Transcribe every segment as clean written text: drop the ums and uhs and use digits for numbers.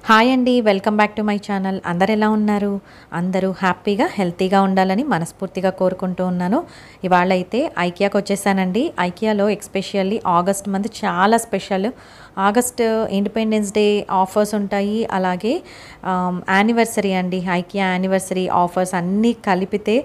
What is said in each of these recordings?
Hi అండి, welcome back to my channel. అందరు ఎలా ఉన్నారు? అందరూ హ్యాపీగా హెల్తీగా ఉండాలని మనస్ఫూర్తిగా కోరుకుంటూ ఉన్నాను. ఇవాళ అయితే ఐకియాకి వచ్చేసానండి. ఐకియాలో ఎక్స్పెషల్లీ ఆగస్ట్ మంత్ చాలా special. August independence day offers ఉంటాయి. అలాగే యానివర్సరీ అండి, ఐకియా యానివర్సరీ ఆఫర్స్ అన్నీ కలిపితే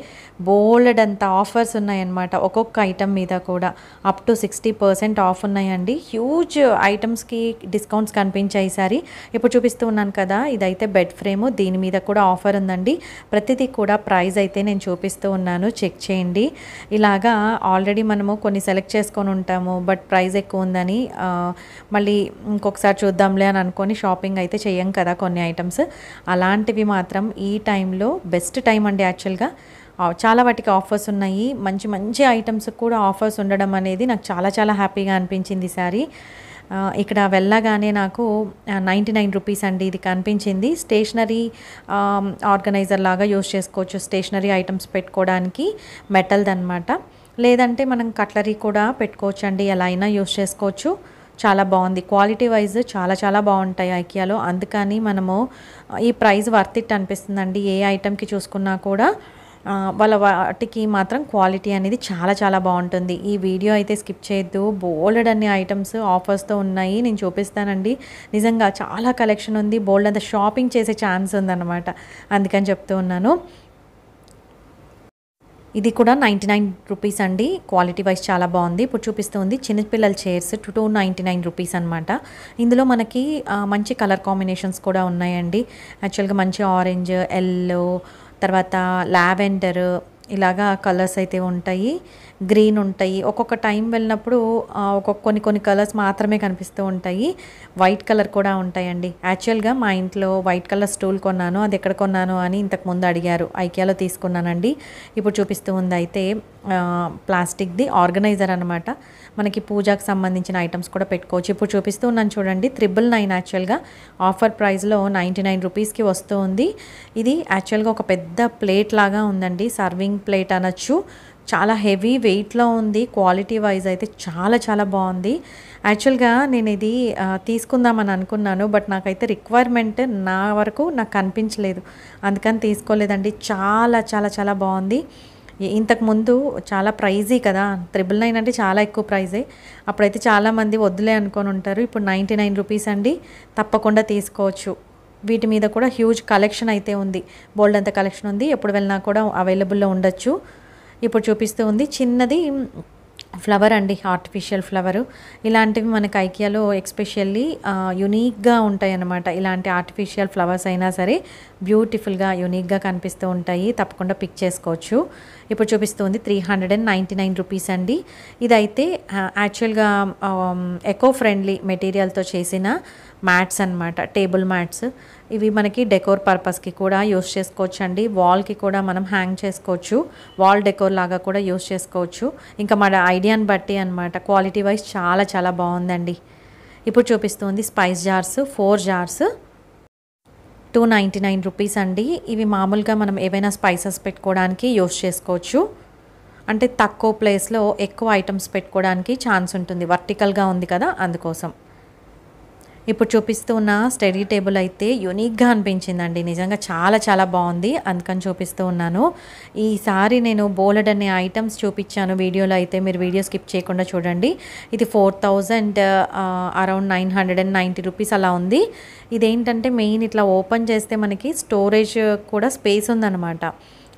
బోల్డ్ అంత ఆఫర్స్ ఉన్నాయన్నమాట. ఒక్కొక్క ఐటమ్ మీద కూడా అప్ టు 60% ఆఫ్ ఉన్నాయండి. హ్యూజ్ ఐటమ్స్కి డిస్కౌంట్స్ కనిపించాయి ఈసారి. ఇప్పుడు చూపిస్తూ ఉన్నాను కదా, ఇదైతే బెడ్ ఫ్రేమ్, దీని మీద కూడా ఆఫర్ ఉందండి. ప్రతిదీ కూడా ప్రైస్ అయితే నేను చూపిస్తూ ఉన్నాను, చెక్ చేయండి. ఇలాగా ఆల్రెడీ మనము కొన్ని సెలెక్ట్ చేసుకొని ఉంటాము, బట్ ప్రైస్ ఎక్కువ ఉందని మళ్ళీ ఇంకొకసారి చూద్దాంలే అని అనుకొని షాపింగ్ అయితే చెయ్యం కదా కొన్ని ఐటమ్స్. అలాంటివి మాత్రం ఈ టైంలో బెస్ట్ టైం అండి. యాక్చువల్గా చాలా వాటికి ఆఫర్స్ ఉన్నాయి. మంచి మంచి ఐటమ్స్ కూడా ఆఫర్స్ ఉండడం అనేది నాకు చాలా చాలా హ్యాపీగా అనిపించింది ఈసారి. ఇక్కడ వెళ్ళగానే నాకు 99 రూపీస్ అండి ఇది కనిపించింది. స్టేషనరీ ఆర్గనైజర్ లాగా యూస్ చేసుకోవచ్చు, స్టేషనరీ ఐటమ్స్ పెట్టుకోవడానికి. మెటల్దన్నమాట. లేదంటే మనం కట్లరీ కూడా పెట్టుకోవచ్చు అండి, ఎలా అయినా యూస్ చేసుకోవచ్చు. చాలా బాగుంది. క్వాలిటీ వైజ్ చాలా చాలా బాగుంటాయి ఐకియాలో. అందుకని మనము ఈ ప్రైస్ వర్త్ ఇట్ అనిపిస్తుందండి. ఏ ఐటమ్కి చూసుకున్నా కూడా వాళ్ళ వాటికి మాత్రం క్వాలిటీ అనేది చాలా చాలా బాగుంటుంది. ఈ వీడియో అయితే స్కిప్ చేయొద్దు. బోల్డ్ అన్ని ఐటమ్స్ ఆఫర్స్తో ఉన్నాయి, నేను చూపిస్తానండి. నిజంగా చాలా కలెక్షన్ ఉంది, బోల్డ్ అంత షాపింగ్ చేసే ఛాన్స్ ఉందన్నమాట. అందుకని చెప్తూ ఉన్నాను. ఇది కూడా 99 రూపీస్ అండి. క్వాలిటీ వైజ్ చాలా బాగుంది. ఇప్పుడు చూపిస్తుంది చిన్నపిల్లల చైర్స్ 299 రూపీస్ అనమాట. ఇందులో మనకి మంచి కలర్ కాంబినేషన్స్ కూడా ఉన్నాయండి. యాక్చువల్గా మంచి ఆరెంజ్, ఎల్లో, తర్వాత లావెండర్, ఇలాగా కలర్స్ అయితే ఉంటాయి. గ్రీన్ ఉంటాయి. ఒక్కొక్క టైం వెళ్ళినప్పుడు కొన్ని కలర్స్ మాత్రమే కనిపిస్తూ ఉంటాయి. వైట్ కలర్ కూడా ఉంటాయండి. యాక్చువల్గా మా ఇంట్లో వైట్ కలర్ స్టూల్ కొన్నాను, అది ఎక్కడ కొన్నాను అని ఇంతకుముందు అడిగారు. ఐకియాలో తీసుకున్నానండి. ఇప్పుడు చూపిస్తూ ఉంది అయితే ప్లాస్టిక్ది ఆర్గనైజర్ అనమాట. మనకి పూజకు సంబంధించిన ఐటమ్స్ కూడా పెట్టుకోవచ్చు. ఇప్పుడు చూపిస్తూ ఉన్నాను చూడండి, 999 యాక్చువల్గా ఆఫర్ ప్రైస్లో 99 రూపీస్కి వస్తూ ఉంది. ఇది యాక్చువల్గా ఒక పెద్ద ప్లేట్ లాగా ఉందండి, సర్వింగ్ ప్లేట్ అనొచ్చు. చాలా హెవీ వెయిట్లో ఉంది. క్వాలిటీ వైజ్ అయితే చాలా చాలా బాగుంది. యాక్చువల్గా నేను ఇది తీసుకుందామని అనుకున్నాను, బట్ నాకైతే రిక్వైర్మెంట్ నా వరకు నాకు కనిపించలేదు, అందుకని తీసుకోలేదండి. చాలా చాలా చాలా బాగుంది. ఇంతకుముందు చాలా ప్రైజీ కదా, 999 అంటే చాలా ఎక్కువ ప్రైజే. అప్పుడైతే చాలామంది వద్దులే అనుకొని ఉంటారు. ఇప్పుడు 99 రూపీస్ అండి, తప్పకుండా తీసుకోవచ్చు. వీటి మీద కూడా హ్యూజ్ కలెక్షన్ అయితే ఉంది, బోల్డ్ అంత కలెక్షన్ ఉంది. ఎప్పుడు వెళ్ళినా కూడా అవైలబుల్లో ఉండొచ్చు. ఇప్పుడు చూపిస్తూ ఉంది చిన్నది ఫ్లవర్ అండి, ఆర్టిఫిషియల్ ఫ్లవరు. ఇలాంటివి మనకి ఐకియాలో ఎక్స్పెషల్లీ యునీక్గా ఉంటాయి అన్నమాట. ఇలాంటి ఆర్టిఫిషియల్ ఫ్లవర్స్ అయినా సరే బ్యూటిఫుల్గా యూనిక్గా కనిపిస్తూ ఉంటాయి. తప్పకుండా పిక్ చేసుకోవచ్చు. ఇప్పుడు చూపిస్తుంది 399 రూపీస్ అండి. ఇదైతే యాక్చువల్గా ఎకో ఫ్రెండ్లీ మెటీరియల్తో చేసిన మ్యాట్స్ అనమాట, టేబుల్ మ్యాట్స్. ఇవి మనకి డెకోర్ పర్పస్కి కూడా యూస్ చేసుకోవచ్చు అండి. వాల్కి కూడా మనం హ్యాంగ్ చేసుకోవచ్చు, వాల్ డెకోర్ లాగా కూడా యూస్ చేసుకోవచ్చు. ఇంకా మన ఐడియాని బట్టి అనమాట. క్వాలిటీ వైజ్ చాలా చాలా బాగుందండి. ఇప్పుడు చూపిస్తుంది స్పైస్ జార్స్, 4 జార్స్ 299 రూపీస్ అండి. ఇవి మామూలుగా మనం ఏవైనా స్పైసెస్ పెట్టుకోవడానికి యూస్ చేసుకోవచ్చు. అంటే తక్కువ ప్లేస్లో ఎక్కువ ఐటమ్స్ పెట్టుకోవడానికి ఛాన్స్ ఉంటుంది, వర్టికల్గా ఉంది కదా, అందుకోసం. ఇప్పుడు చూపిస్తున్న స్టడీ టేబుల్ అయితే యూనిక్గా అనిపించిందండి. నిజంగా చాలా చాలా బాగుంది, అందుకని చూపిస్తూ ఉన్నాను. ఈసారి నేను బోలెడ్ అనే ఐటమ్స్ చూపించాను వీడియోలో, అయితే మీరు వీడియో స్కిప్ చేయకుండా చూడండి. ఇది 4000 అరౌండ్ 990 రూపీస్ అలా ఉంది. ఇదేంటంటే మెయిన్ ఇట్లా ఓపెన్ చేస్తే మనకి స్టోరేజ్ కూడా స్పేస్ ఉందన్నమాట.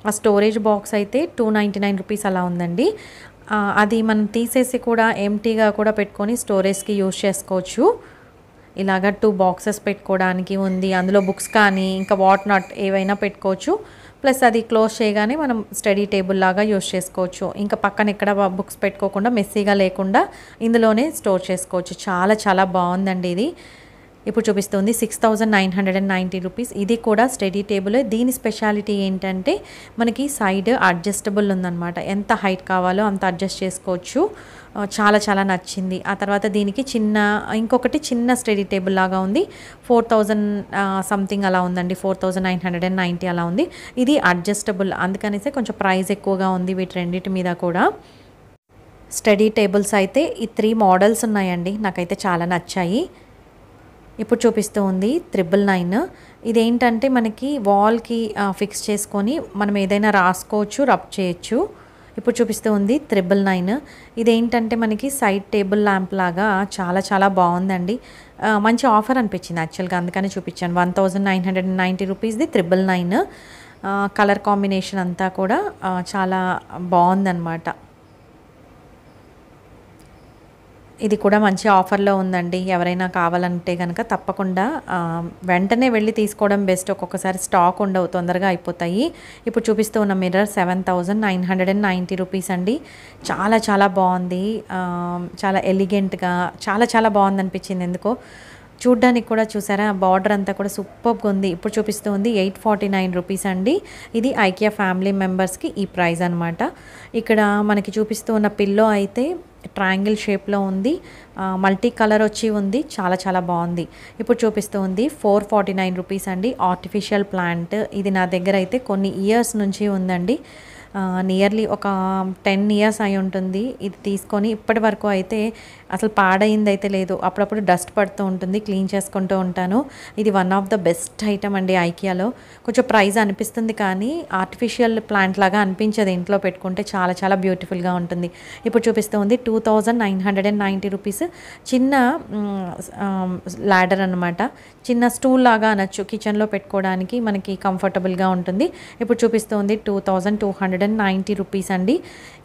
ఆ స్టోరేజ్ బాక్స్ అయితే 299 రూపీస్ అలా ఉందండి. అది మనం తీసేసి కూడా ఎంటీగా కూడా పెట్టుకొని స్టోరేజ్కి యూజ్ చేసుకోవచ్చు. ఇలాగ 2 బాక్సెస్ పెట్టుకోవడానికి ఉంది. అందులో బుక్స్ కానీ ఇంకా వాట్ నాట్ ఏవైనా పెట్టుకోవచ్చు. ప్లస్ అది క్లోజ్ చేయగానే మనం స్టడీ టేబుల్ లాగా యూస్ చేసుకోవచ్చు. ఇంకా పక్కన ఎక్కడ బుక్స్ పెట్టుకోకుండా మెస్సీగా లేకుండా ఇందులోనే స్టోర్ చేసుకోవచ్చు. చాలా చాలా బాగుందండి ఇది. ఇప్పుడు చూపిస్తుంది 6990 రూపీస్. ఇది కూడా స్టడీ టేబుల్. దీని స్పెషాలిటీ ఏంటంటే మనకి సైడ్ అడ్జస్టబుల్ ఉందన్నమాట. ఎంత హైట్ కావాలో అంత అడ్జస్ట్ చేసుకోవచ్చు. చాలా చాలా నచ్చింది. ఆ తర్వాత దీనికి ఇంకొకటి చిన్న స్టడీ టేబుల్ లాగా ఉంది. 4000 సంథింగ్ అలా ఉందండి, 4990 అలా ఉంది. ఇది అడ్జస్టబుల్, అందుకనేసి కొంచెం ప్రైస్ ఎక్కువగా ఉంది వీటి రెండింటి మీద కూడా. స్టడీ టేబుల్స్ అయితే ఈ 3 మోడల్స్ ఉన్నాయండి, నాకైతే చాలా నచ్చాయి. ఇప్పుడు చూపిస్తూ ఉంది 999. ఇదేంటంటే మనకి వాల్‌కి ఫిక్స్ చేసుకొని మనం ఏదైనా రాసుకోవచ్చు, రబ్ చేయొచ్చు. ఇప్పుడు చూపిస్తూ ఉంది 999. ఇదేంటంటే మనకి సైడ్ టేబుల్ ల్యాంప్ లాగా చాలా చాలా బాగుందండి. మంచి ఆఫర్ అనిపించింది యాక్చువల్గా, అందుకని చూపించాను. 1990 రూపీస్ది 999. కలర్ కాంబినేషన్ అంతా కూడా చాలా బాగుందన్నమాట. ఇది కూడా మంచి ఆఫర్లో ఉందండి. ఎవరైనా కావాలంటే కనుక తప్పకుండా వెంటనే వెళ్ళి తీసుకోవడం బెస్ట్. ఒక్కొక్కసారి స్టాక్ ఉండవు, తొందరగా అయిపోతాయి. ఇప్పుడు చూపిస్తూ ఉన్న మిర్రర్ 7990 రూపీస్ అండి. చాలా చాలా బాగుంది. చాలా ఎలిగెంట్గా చాలా చాలా బాగుంది అనిపించింది ఎందుకో. చూడ్డానికి కూడా చూసారా, బార్డర్ అంతా కూడా సూపర్గా ఉంది. ఇప్పుడు చూపిస్తూ ఉంది 849 రూపీస్ అండి. ఇది ఐకియా ఫ్యామిలీ మెంబర్స్కి ఈ ప్రైస్ అనమాట. ఇక్కడ మనకి చూపిస్తూ ఉన్న పిల్లో అయితే ట్రయాంగిల్ షేప్లో ఉంది, మల్టీ కలర్ వచ్చి ఉంది, చాలా చాలా బాగుంది. ఇప్పుడు చూపిస్తూ ఉంది 449 రూపీస్ అండి. Artificial plant. ఇది నా దగ్గర అయితే కొన్ని ఇయర్స్ నుంచి ఉందండి. నియర్లీ ఒక 10 ఇయర్స్ అయి ఉంటుంది ఇది తీసుకొని. ఇప్పటి వరకు అయితే అసలు పాడైంది అయితే లేదు. అప్పుడప్పుడు డస్ట్ పడుతూ ఉంటుంది, క్లీన్ చేసుకుంటూ ఉంటాను. ఇది one of the best item అండి ఐకియాలో. కొంచెం ప్రైస్ అనిపిస్తుంది కానీ ఆర్టిఫిషియల్ ప్లాంట్ లాగా అనిపించదు. ఇంట్లో పెట్టుకుంటే చాలా చాలా బ్యూటిఫుల్గా ఉంటుంది. ఇప్పుడు చూపిస్తూ ఉంది 2990 రూపీస్. చిన్న ల్యాడర్ అనమాట, చిన్న స్టూల్ లాగా అనొచ్చు, కిచెన్లో పెట్టుకోవడానికి మనకి కంఫర్టబుల్గా ఉంటుంది. ఇప్పుడు చూపిస్తూ ఉంది 2290 రూపీస్ అండి.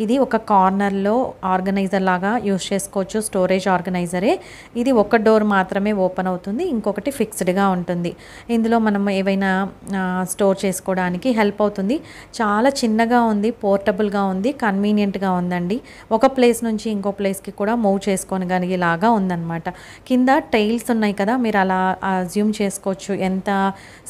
ఇది ఒక కార్నర్లో ఆర్గనైజర్ లాగా యూస్ చేసుకోవచ్చు, స్టోరేజ్ ఆర్గనైజరే. ఇది ఒక డోర్ మాత్రమే ఓపెన్ అవుతుంది, ఇంకొకటి ఫిక్స్డ్గా ఉంటుంది. ఇందులో మనం ఏవైనా స్టోర్ చేసుకోవడానికి హెల్ప్ అవుతుంది. చాలా చిన్నగా ఉంది, పోర్టబుల్గా ఉంది, కన్వీనియంట్గా ఉందండి. ఒక ప్లేస్ నుంచి ఇంకో ప్లేస్కి కూడా మూవ్ చేసుకోగలిగేలాగా ఉందన్నమాట. కింద టైల్స్ ఉన్నాయి కదా, మీరు అలా అజ్యూమ్ చేసుకోవచ్చు ఎంత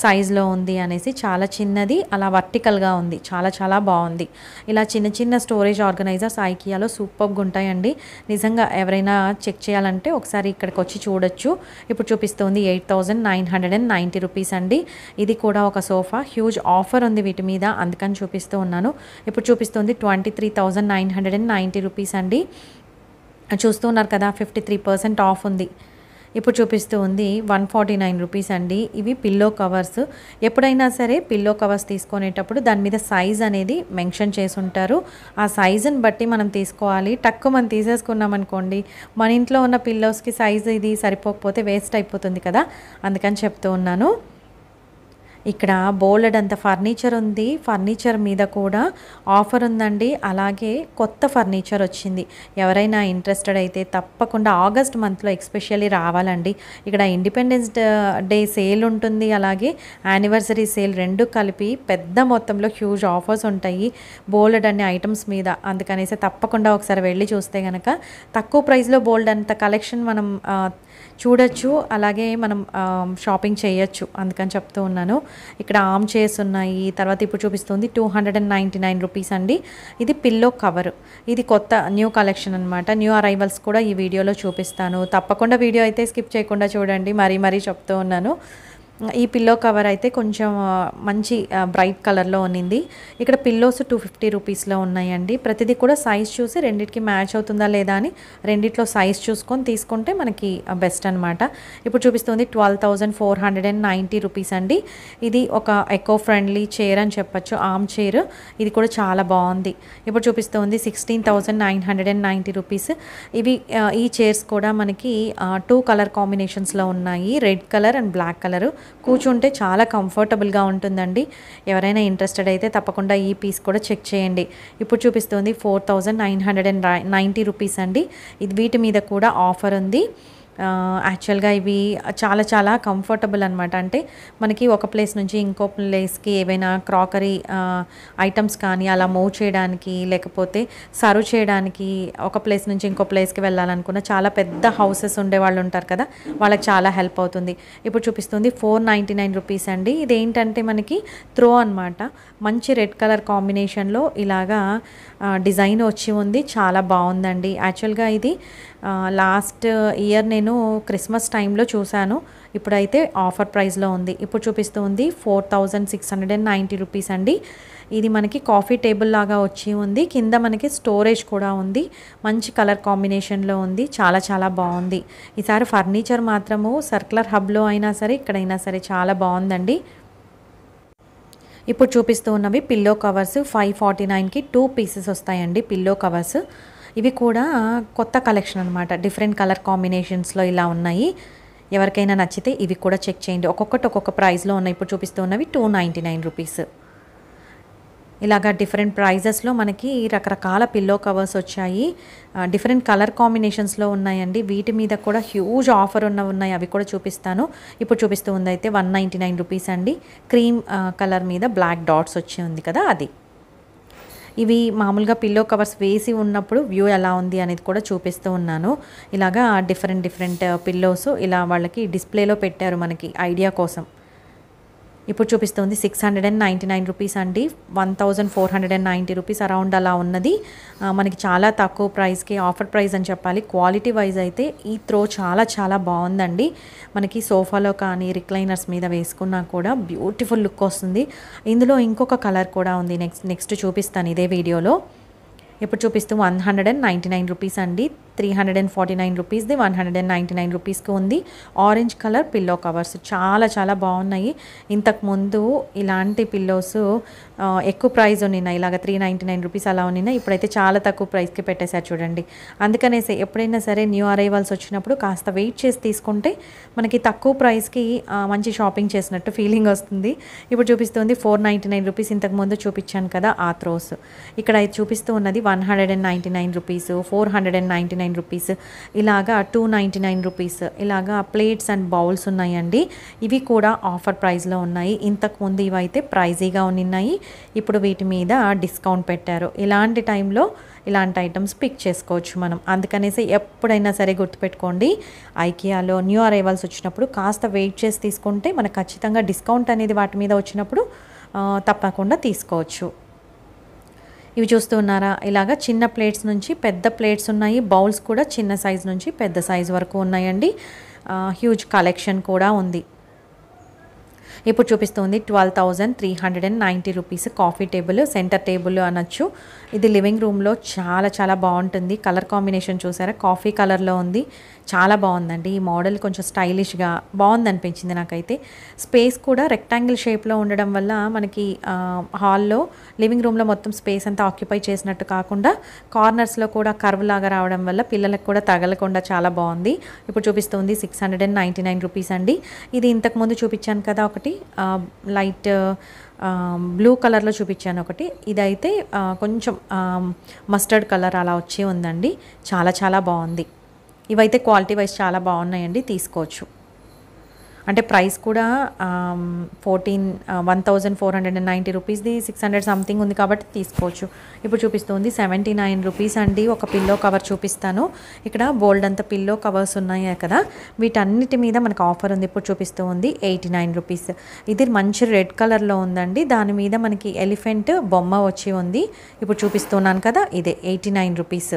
సైజులో ఉంది అనేసి. చాలా చిన్నది, అలా వర్టికల్గా ఉంది, చాలా చాలా బాగుంది. ఇలా చిన్న చిన్న స్టోరేజ్ ఆర్గనైజర్స్ ఐకియాలో సూపర్గా ఉంటాయండి. నిజంగా ఎవరైనా చెక్ చేయాలంటే ఒకసారి ఇక్కడికి వచ్చి చూడొచ్చు. ఇప్పుడు చూపిస్తుంది 8990 రూపీస్ అండి. ఇది కూడా ఒక సోఫా. హ్యూజ్ ఆఫర్ ఉంది వీటి మీద, అందుకని చూపిస్తూ ఉన్నాను. ఇప్పుడు చూపిస్తుంది 23,990 రూపీస్ అండి. చూస్తున్నారు కదా, 53% ఆఫ్ ఉంది. ఇప్పుడు చూపిస్తూ ఉంది 149 రూపీస్ అండి. ఇవి పిల్లో కవర్స్. ఎప్పుడైనా సరే పిల్లో కవర్స్ తీసుకునేటప్పుడు దాని మీద సైజ్ అనేది మెన్షన్ చేసి ఉంటారు. ఆ సైజుని బట్టి మనం తీసుకోవాలి. తక్కువ మనం తీసేసుకున్నాం అనుకోండి, మన ఇంట్లో ఉన్న పిల్లోస్కి సైజు ఇది సరిపోకపోతే వేస్ట్ అయిపోతుంది కదా, అందుకని చెప్తూ ఉన్నాను. ఇక్కడ బోల్డ్ అంత ఫర్నిచర్ ఉంది. ఫర్నిచర్ మీద కూడా ఆఫర్ ఉందండి. అలాగే కొత్త ఫర్నిచర్ వచ్చింది. ఎవరైనా ఇంట్రెస్టెడ్ అయితే తప్పకుండా ఆగస్ట్ మంత్లో ఎస్పెషల్లీ రావాలండి. ఇక్కడ ఇండిపెండెన్స్ డే సేల్ ఉంటుంది, అలాగే యానివర్సరీ సేల్ రెండు కలిపి పెద్ద మొత్తంలో హ్యూజ్ ఆఫర్స్ ఉంటాయి బోల్డ్ అన్ని ఐటమ్స్ మీద. అందుకనేసి తప్పకుండా ఒకసారి వెళ్ళి చూస్తే కనుక తక్కువ ప్రైస్లో బోల్డ్ అంత కలెక్షన్ మనం చూడొచ్చు, అలాగే మనం షాపింగ్ చేయొచ్చు, అందుకని చెప్తూ ఉన్నాను. ఇక్కడ ఆర్మ్ చైర్స్ ఉన్నాయి. తర్వాత ఇప్పుడు చూపిస్తుంది 299 రూపీస్ అండి. ఇది పిల్లో కవర్. ఇది కొత్త న్యూ కలెక్షన్ అనమాట. న్యూ అరైవల్స్ కూడా ఈ వీడియోలో చూపిస్తాను. తప్పకుండా వీడియో అయితే స్కిప్ చేయకుండా చూడండి, మరీ చెప్తూ ఉన్నాను. ఈ పిల్లో కవర్ అయితే కొంచెం మంచి బ్రైట్ కలర్లో ఉన్నింది. ఇక్కడ పిల్లోస్ 250 రూపీస్లో ఉన్నాయండి. ప్రతిదీ కూడా సైజ్ చూసి రెండింటికి మ్యాచ్ అవుతుందా లేదా అని రెండిట్లో సైజ్ చూసుకొని తీసుకుంటే మనకి బెస్ట్ అనమాట. ఇప్పుడు చూపిస్తుంది 12,490 రూపీస్ అండి. ఇది ఒక ఎకో ఫ్రెండ్లీ చైర్ అని చెప్పచ్చు, ఆర్మ్ చైర్. ఇది కూడా చాలా బాగుంది. ఇప్పుడు చూపిస్తుంది 16,990 రూపీస్. ఇవి ఈ చైర్స్ కూడా మనకి 2 కలర్ కాంబినేషన్స్లో ఉన్నాయి, red colour and black colour. కూర్చుంటే చాలా కంఫర్టబుల్గా ఉంటుందండి. ఎవరైనా ఇంట్రెస్టెడ్ అయితే తప్పకుండా ఈ పీస్ కూడా చెక్ చేయండి. ఇప్పుడు చూపిస్తుంది 4,990 రూపీస్ అండి. ఇది వీటి మీద కూడా ఆఫర్ ఉంది. యాక్చువల్గా ఇవి చాలా చాలా కంఫర్టబుల్ అనమాట. అంటే మనకి ఒక ప్లేస్ నుంచి ఇంకో ప్లేస్కి ఏవైనా క్రాకరీ ఐటమ్స్ కానీ అలా మూవ్ చేయడానికి, లేకపోతే సర్వ్ చేయడానికి, ఒక ప్లేస్ నుంచి ఇంకో ప్లేస్కి వెళ్ళాలనుకున్న చాలా పెద్ద హౌసెస్ ఉండేవాళ్ళు ఉంటారు కదా, వాళ్ళకి చాలా హెల్ప్ అవుతుంది. ఇప్పుడు చూపిస్తుంది 499 రూపీస్ అండి. ఇదేంటంటే మనకి త్రో అనమాట. మంచి రెడ్ కలర్ కాంబినేషన్లో ఇలాగా డిజైన్ వచ్చి ఉంది, చాలా బాగుందండి. యాక్చువల్గా ఇది లాస్ట్ ఇయర్ నేను క్రిస్మస్ టైంలో చూశాను. ఇప్పుడైతే ఆఫర్ ప్రైస్లో ఉంది. ఇప్పుడు చూపిస్తుంది 4690 రూపీస్ అండి. ఇది మనకి కాఫీ టేబుల్ లాగా వచ్చి ఉంది. కింద మనకి స్టోరేజ్ కూడా ఉంది. మంచి కలర్ కాంబినేషన్లో ఉంది. చాలా చాలా బాగుంది. ఈసారి ఫర్నిచర్ మాత్రము సర్క్యులర్ హబ్లో అయినా సరే ఇక్కడైనా సరే చాలా బాగుందండి. ఇప్పుడు చూపిస్తూ ఉన్నవి పిల్లో కవర్స్ 549కి 2 పీసెస్ వస్తాయండి పిల్లో కవర్స్. ఇవి కూడా కొత్త కలెక్షన్ అనమాట. డిఫరెంట్ కలర్ కాంబినేషన్స్లో ఇలా ఉన్నాయి. ఎవరికైనా నచ్చితే ఇవి కూడా చెక్ చేయండి. ఒక్కొక్కటి ఒక్కొక్క ప్రైస్లో ఉన్నాయి. ఇప్పుడు చూపిస్తూ ఉన్నవి 299 రూపీస్. ఇలాగా డిఫరెంట్ ప్రైజెస్లో మనకి రకరకాల పిల్లో కవర్స్ వచ్చాయి. డిఫరెంట్ కలర్ కాంబినేషన్స్లో ఉన్నాయండి. వీటి మీద కూడా హ్యూజ్ ఆఫర్ ఉన్నాయి. అవి కూడా చూపిస్తాను. ఇప్పుడు చూపిస్తూ ఉంది అయితే 199 రూపీస్ అండి. క్రీమ్ కలర్ మీద బ్లాక్ డాట్స్ వచ్చి ఉంది కదా అది. ఇవి మామూలుగా పిల్లో కవర్స్ వేసి ఉన్నప్పుడు వ్యూ ఎలా ఉంది అనేది కూడా చూపిస్తూ ఉన్నాను. ఇలాగా డిఫరెంట్ పిల్లోస్ ఇలా వాళ్ళకి డిస్ప్లేలో పెట్టారు మనకి ఐడియా కోసం. ఇప్పుడు చూపిస్తుంది 699 రూపీస్ అండి. 1490 రూపీస్ అరౌండ్ అలా ఉన్నది. మనకి చాలా తక్కువ ప్రైస్కి ఆఫర్ ప్రైస్ అని చెప్పాలి. క్వాలిటీ వైజ్ అయితే ఈ త్రో చాలా చాలా బాగుందండి. మనకి సోఫాలో కానీ రిక్లైనర్స్ మీద వేసుకున్నా కూడా బ్యూటిఫుల్ లుక్ వస్తుంది. ఇందులో ఇంకొక కలర్ కూడా ఉంది. నెక్స్ట్ చూపిస్తాను ఇదే వీడియోలో. ఇప్పుడు చూపిస్తూ 199 రూపీస్ అండి. 349 రూపీస్ది 199 రూపీస్కి ఉంది. ఆరెంజ్ కలర్ పిల్లో కవర్స్ చాలా చాలా బాగున్నాయి. ఇంతకుముందు ఇలాంటి పిల్లోస్ ఎక్కువ ప్రైస్ ఉన్నాయి. ఇలాగ 399 రూపీస్ అలా ఉన్నాయి. ఇప్పుడైతే చాలా తక్కువ ప్రైస్కి పెట్టేశారు చూడండి. అందుకనేసి ఎప్పుడైనా సరే న్యూ అరైవల్స్ వచ్చినప్పుడు కాస్త వెయిట్ చేసి తీసుకుంటే మనకి తక్కువ ప్రైస్కి మంచి షాపింగ్ చేసినట్టు ఫీలింగ్ వస్తుంది. ఇప్పుడు చూపిస్తుంది 499 రూపీస్. ఇంతకుముందు చూపించాను కదా ఆ త్రోస్. ఇక్కడ చూపిస్తూ ఉన్నది 199 రూపీస్, 499 రూపీస్, ఇలాగా 299 రూపీస్. ఇలాగా ప్లేట్స్ అండ్ బౌల్స్ ఉన్నాయండి. ఇవి కూడా ఆఫర్ ప్రైస్లో ఉన్నాయి. ఇంతకుముందు ఇవైతే ప్రైజీగా ఉన్నాయి. ఇప్పుడు వీటి మీద డిస్కౌంట్ పెట్టారు. ఇలాంటి టైంలో ఇలాంటి ఐటమ్స్ పిక్ చేసుకోవచ్చు మనం. అందుకనేసి ఎప్పుడైనా సరే గుర్తుపెట్టుకోండి, ఐకియాలో న్యూ అరైవల్స్ వచ్చినప్పుడు కాస్త వెయిట్ చేసి తీసుకుంటే మనకు ఖచ్చితంగా డిస్కౌంట్ అనేది వాటి మీద వచ్చినప్పుడు తప్పకుండా తీసుకోవచ్చు. ఇవి చూస్తున్నారా, ఇలాగా చిన్న ప్లేట్స్ నుంచి పెద్ద ప్లేట్స్ ఉన్నాయి. బౌల్స్ కూడా చిన్న సైజ్ నుంచి పెద్ద సైజ్ వరకు ఉన్నాయండి. హ్యూజ్ కలెక్షన్ కూడా ఉంది. ఇప్పుడు చూపిస్తుంది 12,390 rupees coffee table, centre table అనొచ్చు. ఇది లివింగ్ రూమ్లో చాలా చాలా బాగుంటుంది. కలర్ కాంబినేషన్ చూసారా, కాఫీ కలర్లో ఉంది. చాలా బాగుందండి. ఈ మోడల్ కొంచెం స్టైలిష్గా బాగుంది అనిపించింది నాకైతే. స్పేస్ కూడా రెక్టాంగిల్ షేప్లో ఉండడం వల్ల మనకి హాల్లో లివింగ్ రూమ్లో మొత్తం స్పేస్ అంతా ఆక్యుపై చేసినట్టు కాకుండా కార్నర్స్లో కూడా కర్వ్ లాగా రావడం వల్ల పిల్లలకు కూడా తగలకుండా చాలా బాగుంది. ఇప్పుడు చూపిస్తుంది 699 రూపీస్ అండి. ఇది ఇంతకుముందు చూపించాను కదా ఒకటి లైట్ బ్లూ కలర్లో చూపించాను ఒకటి. ఇదైతే కొంచెం మస్టర్డ్ కలర్ అలా వచ్చి ఉందండి. చాలా చాలా బాగుంది. ఇవైతే క్వాలిటీ వైజ్ చాలా బాగున్నాయండి, తీసుకోవచ్చు. అంటే ప్రైస్ కూడా 1490 రూపీస్ది 600 సంథింగ్ ఉంది కాబట్టి తీసుకోవచ్చు. ఇప్పుడు చూపిస్తుంది 79 రూపీస్ అండి. ఒక పిల్లో కవర్ చూపిస్తాను. ఇక్కడ బోల్డ్ అంత పిల్లో కవర్స్ ఉన్నాయి కదా, వీటన్నిటి మీద మనకు ఆఫర్ ఉంది. ఇప్పుడు చూపిస్తూ ఉంది 89 రూపీస్. ఇది మంచి రెడ్ కలర్లో ఉందండి. దాని మీద మనకి ఎలిఫెంట్ బొమ్మ వచ్చి ఉంది. ఇప్పుడు చూపిస్తున్నాను కదా, ఇదే 89 రూపీస్.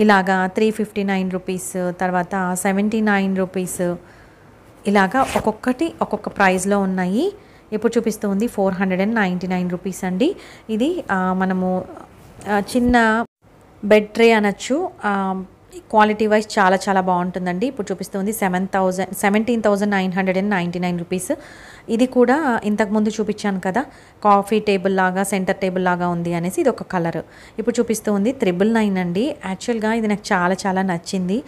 ఇలాగా 359 రూపీస్, తర్వాత 79 రూపీస్, ఇలాగా ఒక్కొక్కటి ఒక్కొక్క ప్రైస్లో ఉన్నాయి. ఇప్పుడు చూపిస్తుంది 499 రూపీస్ అండి. ఇది మనము చిన్న బెడ్ ట్రే అనొచ్చు. క్వాలిటీ వైజ్ చాలా చాలా బాగుంటుందండి. ఇప్పుడు చూపిస్తుంది 17,999 రూపీస్. ఇది కూడా ఇంతకుముందు చూపించాను కదా, కాఫీ టేబుల్ లాగా సెంటర్ టేబుల్ లాగా ఉంది అనేసి ఇది ఒక కలర్. ఇప్పుడు చూపిస్తూ ఉంది 999 అండి. యాక్చువల్గా ఇది నాకు చాలా చాలా నచ్చింది.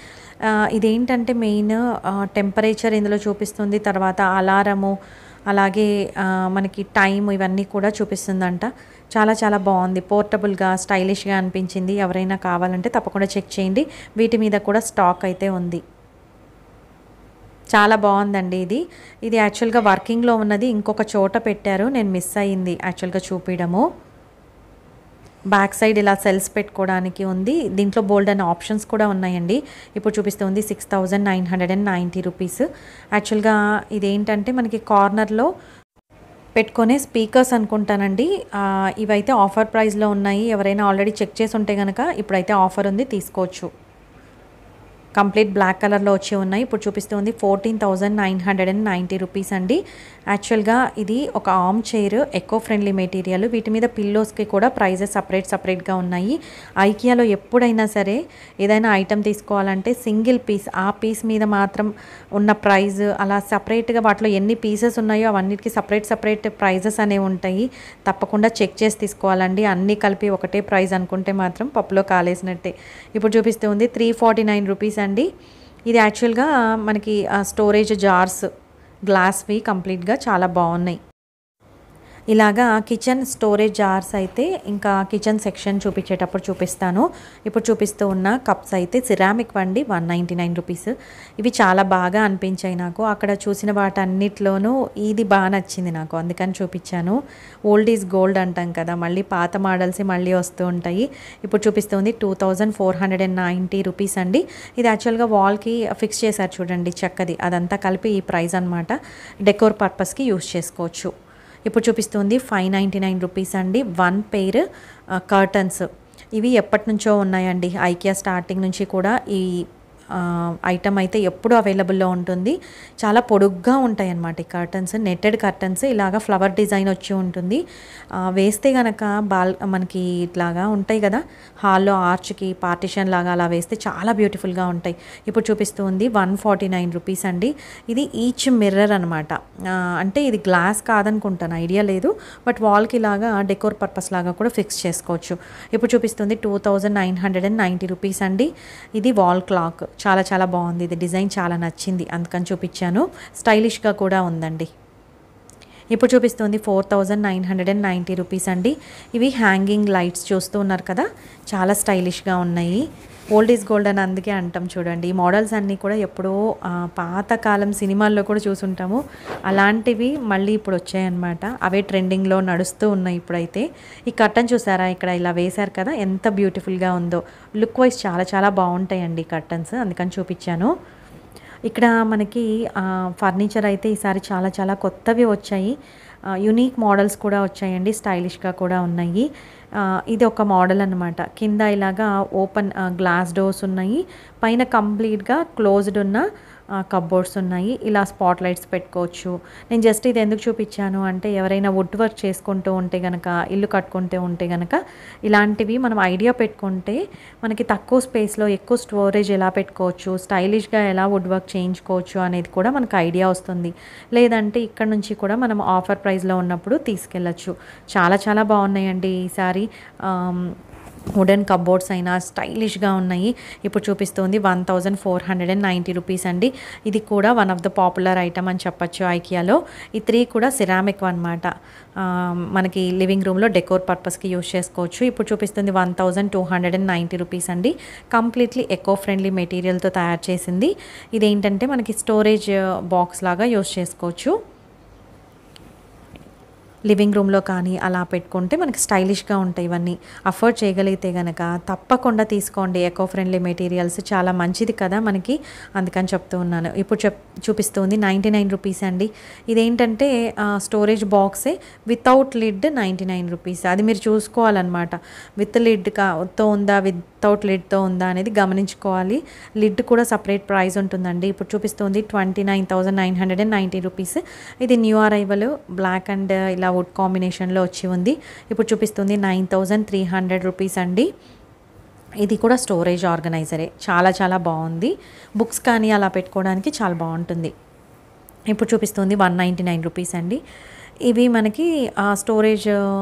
ఇదేంటంటే మెయిన్ టెంపరేచర్ ఇందులో చూపిస్తుంది, తర్వాత అలారము, అలాగే మనకి టైం ఇవన్నీ కూడా చూపిస్తుందంట. చాలా చాలా బాగుంది. పోర్టబుల్గా స్టైలిష్గా అనిపించింది. ఎవరైనా కావాలంటే తప్పకుండా చెక్ చేయండి. వీటి మీద కూడా స్టాక్ అయితే ఉంది. చాలా బాగుందండి. ఇది యాక్చువల్గా వర్కింగ్లో ఉన్నది ఇంకొక చోట పెట్టారు, నేను మిస్ అయ్యింది యాక్చువల్గా చూపించడము. బ్యాక్ సైడ్ ఇలా సెల్స్ పెట్టుకోవడానికి ఉంది. దీంట్లో బోల్డ్ అనే ఆప్షన్స్ కూడా ఉన్నాయండి. ఇప్పుడు చూపిస్తుంది 6,990 రూపీస్. యాక్చువల్గా ఇదేంటంటే మనకి కార్నర్లో పెట్టుకునే స్పీకర్స్ అనుకుంటానండి. ఇవైతే ఆఫర్ ప్రైస్లో ఉన్నాయి. ఎవరైనా ఆల్రెడీ చెక్ చేసి ఉంటే కనుక ఇప్పుడైతే ఆఫర్ ఉంది, తీసుకోవచ్చు. కంప్లీట్ బ్లాక్ కలర్లో వచ్చి ఉన్నాయి. ఇప్పుడు చూపిస్తుంది 14,990 రూపీస్ అండి. యాక్చువల్గా ఇది ఒక arm chair, eco friendly material. వీటి మీద పిల్లోస్కి కూడా ప్రైజెస్ సపరేట్గా ఉన్నాయి. ఐకియాలో ఎప్పుడైనా సరే ఏదైనా ఐటెం తీసుకోవాలంటే సింగిల్ పీస్, ఆ పీస్ మీద మాత్రం ఉన్న ప్రైజ్, అలా సపరేట్గా వాటిలో ఎన్ని పీసెస్ ఉన్నాయో అవన్నిటికీ సపరేట్ ప్రైజెస్ అనేవి ఉంటాయి. తప్పకుండా చెక్ చేసి తీసుకోవాలండి. అన్నీ కలిపి ఒకటే ప్రైస్ అనుకుంటే మాత్రం పప్పులో కాలేసినట్టే. ఇప్పుడు చూపిస్తుంది 349 రూపీస్ అండి. ఇది యాక్చువల్గా మనకి స్టోరేజ్ జార్స్, గ్లాస్వి కంప్లీట్గా చాలా బాగున్నాయి. ఇలాగా కిచెన్ స్టోరేజ్ జార్స్ అయితే ఇంకా కిచెన్ సెక్షన్ చూపించేటప్పుడు చూపిస్తాను. ఇప్పుడు చూపిస్తూ ఉన్న కప్స్ అయితే సిరామిక్ వండి 199 రూపీస్. ఇవి చాలా బాగా అనిపించాయి నాకు. అక్కడ చూసిన వాటన్నిటిలోనూ ఇది బాగా నచ్చింది నాకు, అందుకని చూపించాను. ఓల్డ్ ఈజ్ గోల్డ్ అంటాం కదా, మళ్ళీ పాత మోడల్స్ మళ్ళీ వస్తూ ఉంటాయి. ఇప్పుడు చూపిస్తుంది 2490 రూపీస్ అండి. ఇది యాక్చువల్గా వాల్కి ఫిక్స్ చేశారు చూడండి, చెక్కది. అదంతా కలిపి ఈ ప్రైస్ అనమాట. డెకోర్ పర్పస్కి యూస్ చేసుకోవచ్చు. ఇప్పుడు చూపిస్తుంది 599 రూపీస్ అండి. 1 పెయిర్ కర్టన్స్. ఇవి ఎప్పటి నుంచో ఉన్నాయండి. ఐకియా స్టార్టింగ్ నుంచి కూడా ఈ ఐటమ్ అయితే ఎప్పుడు అవైలబుల్లో ఉంటుంది. చాలా పొడుగ్గా ఉంటాయి అన్నమాట ఈ కర్టన్స్, నెట్టెడ్ కర్టన్స్. ఇలాగా ఫ్లవర్ డిజైన్ వచ్చి ఉంటుంది. వేస్తే కనుక మనకి ఇట్లాగా ఉంటాయి కదా హాల్లో ఆర్చ్కి పార్టిషన్ లాగా, అలా వేస్తే చాలా బ్యూటిఫుల్గా ఉంటాయి. ఇప్పుడు చూపిస్తుంది 149 రూపీస్ అండి. ఇది ఈచ్ మిర్రర్ అనమాట. అంటే ఇది గ్లాస్ కాదనుకుంటాను, ఐడియా లేదు. బట్ వాల్కి ఇలాగా డెకోర్ పర్పస్ లాగా కూడా ఫిక్స్ చేసుకోవచ్చు. ఇప్పుడు చూపిస్తుంది 2990 రూపీస్ అండి. ఇది వాల్ క్లాక్. చాలా బాగుంది. ఇది డిజైన్ చాలా నచ్చింది, అందుకని చూపించాను. స్టైలిష్గా కూడా ఉందండి. ఇప్పుడు చూపిస్తుంది 4990 రూపీస్ అండి. ఇవి హ్యాంగింగ్ లైట్స్ చూస్తూ ఉన్నారు కదా, చాలా స్టైలిష్గా ఉన్నాయి. ఓల్డ్ ఈజ్ గోల్డ్ అని అందుకే అంటాం చూడండి. ఈ మోడల్స్ అన్నీ కూడా ఎప్పుడో పాతకాలం సినిమాల్లో కూడా చూసుంటాము. అలాంటివి మళ్ళీ ఇప్పుడు వచ్చాయన్నమాట. అవే ట్రెండింగ్లో నడుస్తూ ఉన్నాయి ఇప్పుడైతే. ఈ కర్టన్ చూసారా, ఇక్కడ ఇలా వేశారు కదా, ఎంత బ్యూటిఫుల్గా ఉందో. లుక్ వైజ్ చాలా బాగుంటాయండి కర్టన్స్, అందుకని చూపించాను. ఇక్కడ మనకి ఫర్నిచర్ అయితే ఈసారి చాలా కొత్తవి వచ్చాయి. యునీక్ మోడల్స్ కూడా వచ్చాయండి, స్టైలిష్గా కూడా ఉన్నాయి. ఇది ఒక మోడల్ అనమాట. కింద ఇలాగా ఓపెన్ గ్లాస్ డోర్స్ ఉన్నాయి, పైన కంప్లీట్గా క్లోజ్డ్ ఉన్న కప్బోర్డ్స్ ఉన్నాయి. ఇలా స్పాట్ లైట్స్ పెట్టుకోవచ్చు. నేను జస్ట్ ఇది ఎందుకు చూపించాను అంటే, ఎవరైనా వుడ్ వర్క్ చేసుకుంటూ ఉంటే కనుక, ఇల్లు కట్టుకుంటూ ఉంటే కనుక ఇలాంటివి మనం ఐడియా పెట్టుకుంటే మనకి తక్కువ స్పేస్లో ఎక్కువ స్టోరేజ్ ఎలా పెట్టుకోవచ్చు, స్టైలిష్గా ఎలా వుడ్ వర్క్ చేయించుకోవచ్చు అనేది కూడా మనకు ఐడియా వస్తుంది. లేదంటే ఇక్కడ నుంచి కూడా మనం ఆఫర్ ప్రైస్లో ఉన్నప్పుడు తీసుకెళ్ళచ్చు. చాలా బాగున్నాయండి ఈసారి. వుడెన్ కప్బోర్డ్స్ అయినా స్టైలిష్గా ఉన్నాయి. ఇప్పుడు చూపిస్తుంది 1490 రూపీస్ అండి. ఇది కూడా one of the popular item అని చెప్పచ్చు ఐకియాలో. ఈ 3 కూడా సిరామిక్ అనమాట. మనకి లివింగ్ రూమ్లో డెకోర్ పర్పస్కి యూజ్ చేసుకోవచ్చు. ఇప్పుడు చూపిస్తుంది 1290 రూపీస్ అండి. కంప్లీట్లీ ఎకో ఫ్రెండ్లీ మెటీరియల్తో తయారు చేసింది. ఇదేంటంటే మనకి స్టోరేజ్ బాక్స్ లాగా యూజ్ చేసుకోవచ్చు. లివింగ్ రూమ్లో కానీ అలా పెట్టుకుంటే మనకి స్టైలిష్గా ఉంటాయి. ఇవన్నీ అఫోర్డ్ చేయగలిగితే కనుక తప్పకుండా తీసుకోండి. ఎకో ఫ్రెండ్లీ మెటీరియల్స్ చాలా మంచిది కదా మనకి, అందుకని చెప్తూ ఉన్నాను. ఇప్పుడు చూపిస్తుంది 99 రూపీస్ అండి. ఇదేంటంటే స్టోరేజ్ బాక్సే, వితౌట్ లిడ్ 99 రూపీస్. అది మీరు చూసుకోవాలన్నమాట, విత్ లిడ్తో ఉందా వితౌట్ లిడ్తో ఉందా అనేది గమనించుకోవాలి. లిడ్ కూడా సపరేట్ ప్రైస్ ఉంటుందండి. ఇప్పుడు చూపిస్తుంది 29,990 రూపీస్. ఇది న్యూ అరైవల్, బ్లాక్ అండ్ ఇలా వుడ్ కాంబినేషన్లో వచ్చి ఉంది. ఇప్పుడు చూపిస్తుంది 9300 రూపీస్ అండి. ఇది కూడా స్టోరేజ్ ఆర్గనైజరే. చాలా బాగుంది. బుక్స్ కానీ అలా పెట్టుకోవడానికి చాలా బాగుంటుంది. ఇప్పుడు చూపిస్తుంది 199 రూపీస్ అండి. ఇవి మనకి స్టోరేజ్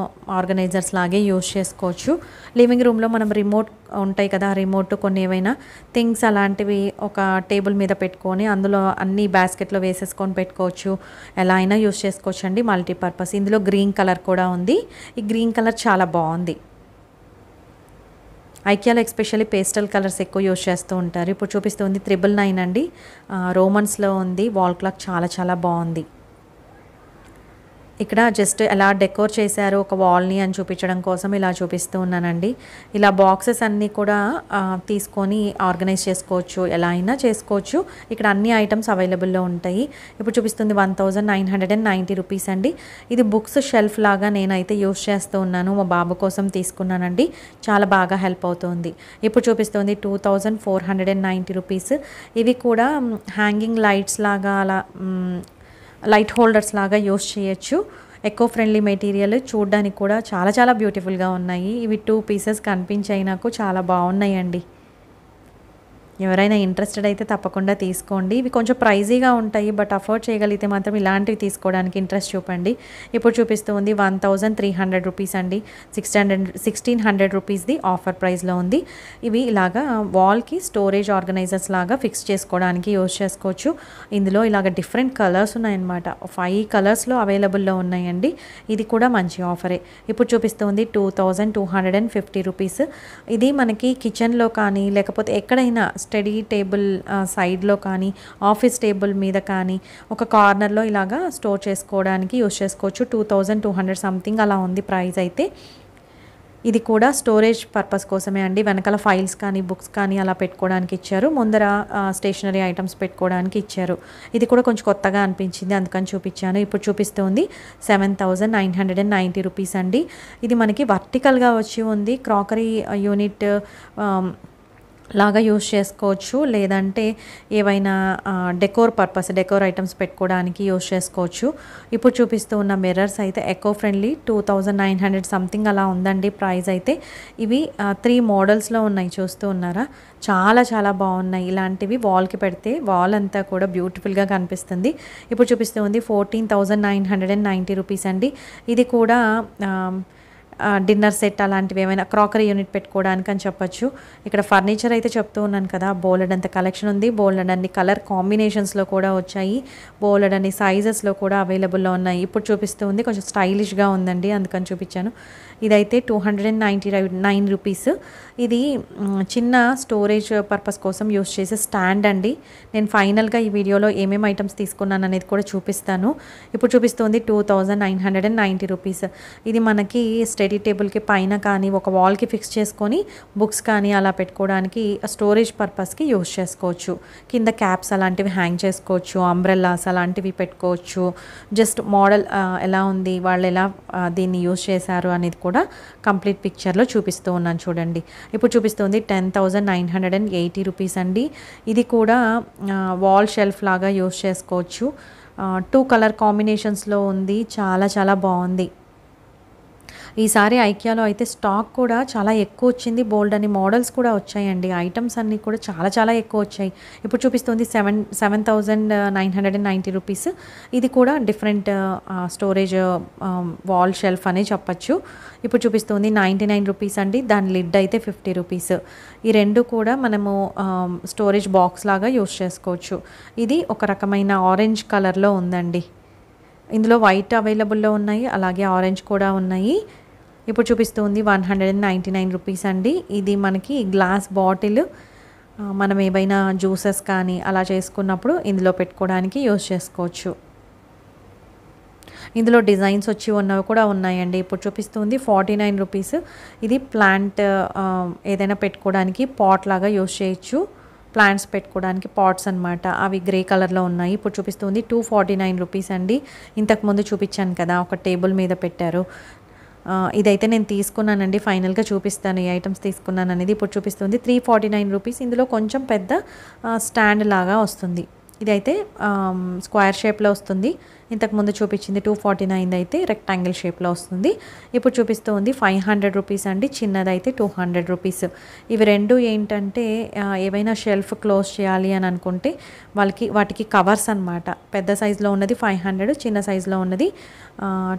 ఆర్గనైజర్స్ లాగే యూజ్ చేసుకోవచ్చు. లివింగ్ రూమ్లో మనం రిమోట్ ఉంటాయి కదా, రిమోట్ కొన్ని ఏవైనా థింగ్స్ అలాంటివి ఒక టేబుల్ మీద పెట్టుకొని అందులో అన్ని బాస్కెట్లో వేసేసుకొని పెట్టుకోవచ్చు. ఎలా అయినా యూజ్ చేసుకోవచ్చు అండి, మల్టీపర్పస్. ఇందులో గ్రీన్ కలర్ కూడా ఉంది. ఈ గ్రీన్ కలర్ చాలా బాగుంది. ఐకియాలో ఎస్పెషల్లీ పేస్టల్ కలర్స్ ఎక్కువ యూజ్ చేస్తూ ఉంటారు. ఇప్పుడు చూపిస్తుంది 999 అండి. రోమన్స్లో ఉంది. వాల్ క్లాక్ చాలా బాగుంది. ఇక్కడ జస్ట్ ఎలా డెకోర్ చేశారు ఒక వాల్ని అని చూపించడం కోసం ఇలా చూపిస్తూ ఉన్నానండి. ఇలా బాక్సెస్ అన్నీ కూడా తీసుకొని ఆర్గనైజ్ చేసుకోవచ్చు, ఎలా అయినా చేసుకోవచ్చు. ఇక్కడ అన్ని ఐటమ్స్ అవైలబుల్లో ఉంటాయి. ఇప్పుడు చూపిస్తుంది 1990 రూపీస్ అండి. ఇది బుక్స్ షెల్ఫ్ లాగా నేనైతే యూస్ చేస్తూ ఉన్నాను, మా బాబు కోసం తీసుకున్నానండి. చాలా బాగా హెల్ప్ అవుతుంది. ఇప్పుడు చూపిస్తుంది 2490 రూపీస్. ఇవి కూడా హ్యాంగింగ్ లైట్స్ లాగా అలా లైట్ హోల్డర్స్ లాగా యూస్ చేయొచ్చు. ఎకో ఫ్రెండ్లీ మెటీరియల్, చూడడానికి కూడా చాలా చాలా బ్యూటిఫుల్గా ఉన్నాయి. ఇవి 2 పీసెస్ కనిపించాయి నాకు, చాలా బాగున్నాయండి. ఎవరైనా ఇంట్రెస్టెడ్ అయితే తప్పకుండా తీసుకోండి. ఇవి కొంచెం ప్రైజీగా ఉంటాయి, బట్ అఫోర్డ్ చేయగలిగితే మాత్రం ఇలాంటివి తీసుకోవడానికి ఇంట్రెస్ట్ చూపండి. ఇప్పుడు చూపిస్తుంది 1300 రూపీస్ అండి. 1600 రూపీస్ది ఆఫర్ ప్రైస్లో ఉంది. ఇవి ఇలాగా వాల్కి స్టోరేజ్ ఆర్గనైజర్స్ లాగా ఫిక్స్ చేసుకోవడానికి యూజ్ చేసుకోవచ్చు. ఇందులో ఇలాగ డిఫరెంట్ కలర్స్ ఉన్నాయన్నమాట. 5 కలర్స్లో అవైలబుల్లో ఉన్నాయండి. ఇది కూడా మంచి ఆఫరే. ఇప్పుడు చూపిస్తుంది 2250 రూపీస్. ఇది మనకి కిచెన్లో కానీ లేకపోతే ఎక్కడైనా స్టడీ టేబుల్ సైడ్లో కానీ ఆఫీస్ టేబుల్ మీద కానీ ఒక కార్నర్లో ఇలాగా స్టోర్ చేసుకోవడానికి యూస్ చేసుకోవచ్చు. 2200 సంథింగ్ అలా ఉంది ప్రైస్ అయితే. ఇది కూడా స్టోరేజ్ పర్పస్ కోసమే అండి. వెనకాల ఫైల్స్ కానీ బుక్స్ కానీ అలా పెట్టుకోవడానికి ఇచ్చారు, ముందర స్టేషనరీ ఐటమ్స్ పెట్టుకోవడానికి ఇచ్చారు. ఇది కూడా కొంచెం కొత్తగా అనిపించింది, అందుకని చూపించాను. ఇప్పుడు చూపిస్తుంది 7990 రూపీస్ అండి. ఇది మనకి వర్టికల్గా వచ్చి ఉంది. క్రాకరీ యూనిట్ లాగా యూస్ చేసుకోవచ్చు, లేదంటే ఏవైనా డెకోర్ పర్పస్ డెకోర్ ఐటమ్స్ పెట్టుకోవడానికి యూస్ చేసుకోవచ్చు. ఇప్పుడు చూపిస్తూ ఉన్న మిర్రర్స్ అయితే ఎకో ఫ్రెండ్లీ 2900 సంథింగ్ అలా ఉందండి ప్రైస్ అయితే. ఇవి 3 మోడల్స్లో ఉన్నాయి, చూస్తూ ఉన్నారా? చాలా చాలా బాగున్నాయి. ఇలాంటివి వాల్కి పెడితే వాల్ అంతా కూడా బ్యూటిఫుల్గా కనిపిస్తుంది. ఇప్పుడు చూపిస్తూ ఉంది 14,990 రూపీస్ అండి. ఇది కూడా డిన్నర్ సెట్ అలాంటివి ఏమైనా క్రాకరీ యూనిట్ పెట్టుకోవడానికి అని చెప్పచ్చు. ఇక్కడ ఫర్నిచర్ అయితే చెప్తూ ఉన్నాను కదా, బోలెడ్ అంత కలెక్షన్ ఉంది. బోలెడ్ అన్ని కలర్ కాంబినేషన్స్లో కూడా వచ్చాయి, బోలెడ్ అన్ని సైజెస్లో కూడా అవైలబుల్లో ఉన్నాయి. ఇప్పుడు చూపిస్తూ ఉంది, కొంచెం స్టైలిష్గా ఉందండి, అందుకని చూపించాను. ఇదైతే 299 రూపీస్. ఇది చిన్న స్టోరేజ్ పర్పస్ కోసం యూస్ చేసే స్టాండ్ అండి. నేను ఫైనల్గా ఈ వీడియోలో ఏమేమి ఐటమ్స్ తీసుకున్నాను అనేది కూడా చూపిస్తాను. ఇప్పుడు చూపిస్తుంది 2990 రూపీస్. ఇది మనకి స్టడీ టేబుల్కి పైన కానీ ఒక వాల్కి ఫిక్స్ చేసుకొని బుక్స్ కానీ అలా పెట్టుకోవడానికి స్టోరేజ్ పర్పస్కి యూస్ చేసుకోవచ్చు. కింద క్యాప్స్ అలాంటివి హ్యాంగ్ చేసుకోవచ్చు, అంబ్రెల్లాస్ అలాంటివి పెట్టుకోవచ్చు. జస్ట్ మోడల్ ఎలా ఉంది, వాళ్ళు ఎలా దీన్ని యూస్ చేశారు అనేది కూడా కంప్లీట్ పిక్చర్లో చూపిస్తూ ఉన్నాను చూడండి. ఇప్పుడు చూపిస్తుంది 10,980 రూపీస్ అండి. ఇది కూడా వాల్ షెల్ఫ్ లాగా యూస్ చేసుకోవచ్చు. 2 కలర్ కాంబినేషన్స్లో ఉంది, చాలా చాలా బాగుంది. ఈసారి ఐకియాలో అయితే స్టాక్ కూడా చాలా ఎక్కువ వచ్చింది, బోల్డ్ అని మోడల్స్ కూడా వచ్చాయండి. ఐటమ్స్ అన్నీ కూడా చాలా చాలా ఎక్కువ వచ్చాయి. ఇప్పుడు చూపిస్తుంది 7,990 రూపీస్. ఇది కూడా డిఫరెంట్ స్టోరేజ్ వాల్ షెల్ఫ్ అనే చెప్పచ్చు. ఇప్పుడు చూపిస్తుంది 99 రూపీస్ అండి. దాని లిడ్ అయితే 50 రూపీస్. ఈ రెండు కూడా మనము స్టోరేజ్ బాక్స్ లాగా యూస్ చేసుకోవచ్చు. ఇది ఒక రకమైన ఆరెంజ్ కలర్లో ఉందండి. ఇందులో వైట్ అవైలబుల్లో ఉన్నాయి, అలాగే ఆరెంజ్ కూడా ఉన్నాయి. ఇప్పుడు చూపిస్తుంది 199 రూపీస్ అండి. ఇది మనకి గ్లాస్ బాటిల్, మనం ఏవైనా జ్యూసెస్ కానీ అలా చేసుకున్నప్పుడు ఇందులో పెట్టుకోవడానికి యూస్ చేసుకోవచ్చు. ఇందులో డిజైన్స్ వచ్చి ఉన్నవి కూడా ఉన్నాయండి. ఇప్పుడు చూపిస్తుంది 49 రూపీస్. ఇది ప్లాంట్ ఏదైనా పెట్టుకోవడానికి పాట్ లాగా యూస్ చేయొచ్చు. ప్లాంట్స్ పెట్టుకోవడానికి పాట్స్ అనమాట, అవి గ్రే కలర్లో ఉన్నాయి. ఇప్పుడు చూపిస్తుంది 249 రూపీస్ అండి. ఇంతకుముందు చూపించాను కదా, ఒక టేబుల్ మీద పెట్టారు. ఇదైతే నేను తీసుకున్నానండి, ఫైనల్గా చూపిస్తాను ఏ ఐటమ్స్ తీసుకున్నాను అనేది. ఇప్పుడు చూపిస్తుంది 349 రూపీస్. ఇందులో కొంచెం పెద్ద స్టాండ్ లాగా వస్తుంది. ఇదైతే స్క్వేర్ షేప్లో వస్తుంది. ఇంతకుముందు చూపించింది 249 అయితే రెక్టాంగిల్ షేప్లో వస్తుంది. ఇప్పుడు చూపిస్తుంది 500 రూపీస్ అండి. చిన్నదైతే 200 రూపీస్. ఇవి రెండు ఏంటంటే ఏవైనా షెల్ఫ్ క్లోజ్ చేయాలి అని అనుకుంటే వాటికి కవర్స్ అనమాట. పెద్ద సైజులో ఉన్నది 500, చిన్న సైజులో ఉన్నది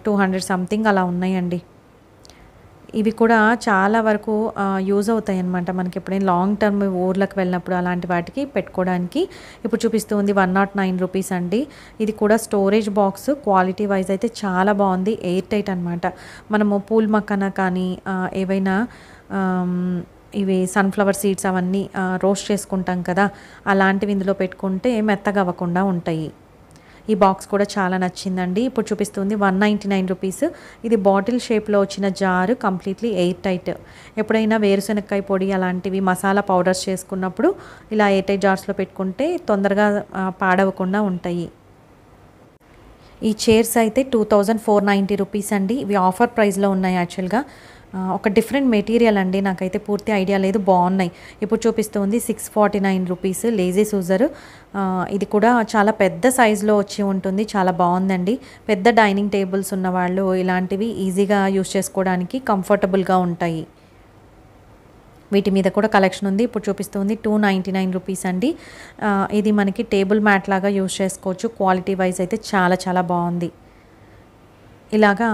200 సంథింగ్ అలా ఉన్నాయండి. ఇవి కూడా చాలా వరకు యూజ్ అవుతాయి అన్నమాట, మనకి ఎప్పుడైనా లాంగ్ టర్మ్ ఊర్లకు వెళ్ళినప్పుడు అలాంటి వాటికి పెట్టుకోవడానికి. ఇప్పుడు చూపిస్తుంది 109 రూపీస్ అండి. ఇది కూడా స్టోరేజ్ బాక్స్, క్వాలిటీ వైజ్ అయితే చాలా బాగుంది, ఎయిర్ టైట్ అనమాట. మనము పూల్ మక్కన కానీ ఏవైనా ఇవి సన్ఫ్లవర్ సీడ్స్ అవన్నీ రోస్ట్ చేసుకుంటాం కదా, అలాంటివి ఇందులో పెట్టుకుంటే మెత్తగా అవ్వకుండా ఉంటాయి. ఈ బాక్స్ కూడా చాలా నచ్చిందండి. ఇప్పుడు చూపిస్తుంది 199 రూపీస్. ఇది బాటిల్ షేప్లో వచ్చిన జారు, కంప్లీట్లీ ఎయిర్ టైట్. ఎప్పుడైనా వేరుశనక్కాయ పొడి అలాంటివి మసాలా పౌడర్స్ చేసుకున్నప్పుడు ఇలా ఎయిర్ టైట్ జార్స్లో పెట్టుకుంటే తొందరగా పాడవకుండా ఉంటాయి. ఈ చైర్స్ అయితే 2490 రూపీస్ అండి. ఇవి ఆఫర్ ప్రైస్లో ఉన్నాయి. యాక్చువల్గా ఒక డిఫరెంట్ మెటీరియల్ అండి, నాకైతే పూర్తి ఐడియా లేదు, బాగున్నాయి. ఇప్పుడు చూపిస్తుంది 649 రూపీస్ లేజీ సూజర్. ఇది కూడా చాలా పెద్ద సైజులో వచ్చి ఉంటుంది, చాలా బాగుందండి. పెద్ద డైనింగ్ టేబుల్స్ ఉన్నవాళ్ళు ఇలాంటివి ఈజీగా యూస్ చేసుకోవడానికి కంఫర్టబుల్గా ఉంటాయి. వీటి మీద కూడా కలెక్షన్ ఉంది. ఇప్పుడు చూపిస్తుంది 299 రూపీస్ అండి. ఇది మనకి టేబుల్ మ్యాట్ లాగా యూస్ చేసుకోవచ్చు. క్వాలిటీ వైజ్ అయితే చాలా చాలా బాగుంది. ఇలాగా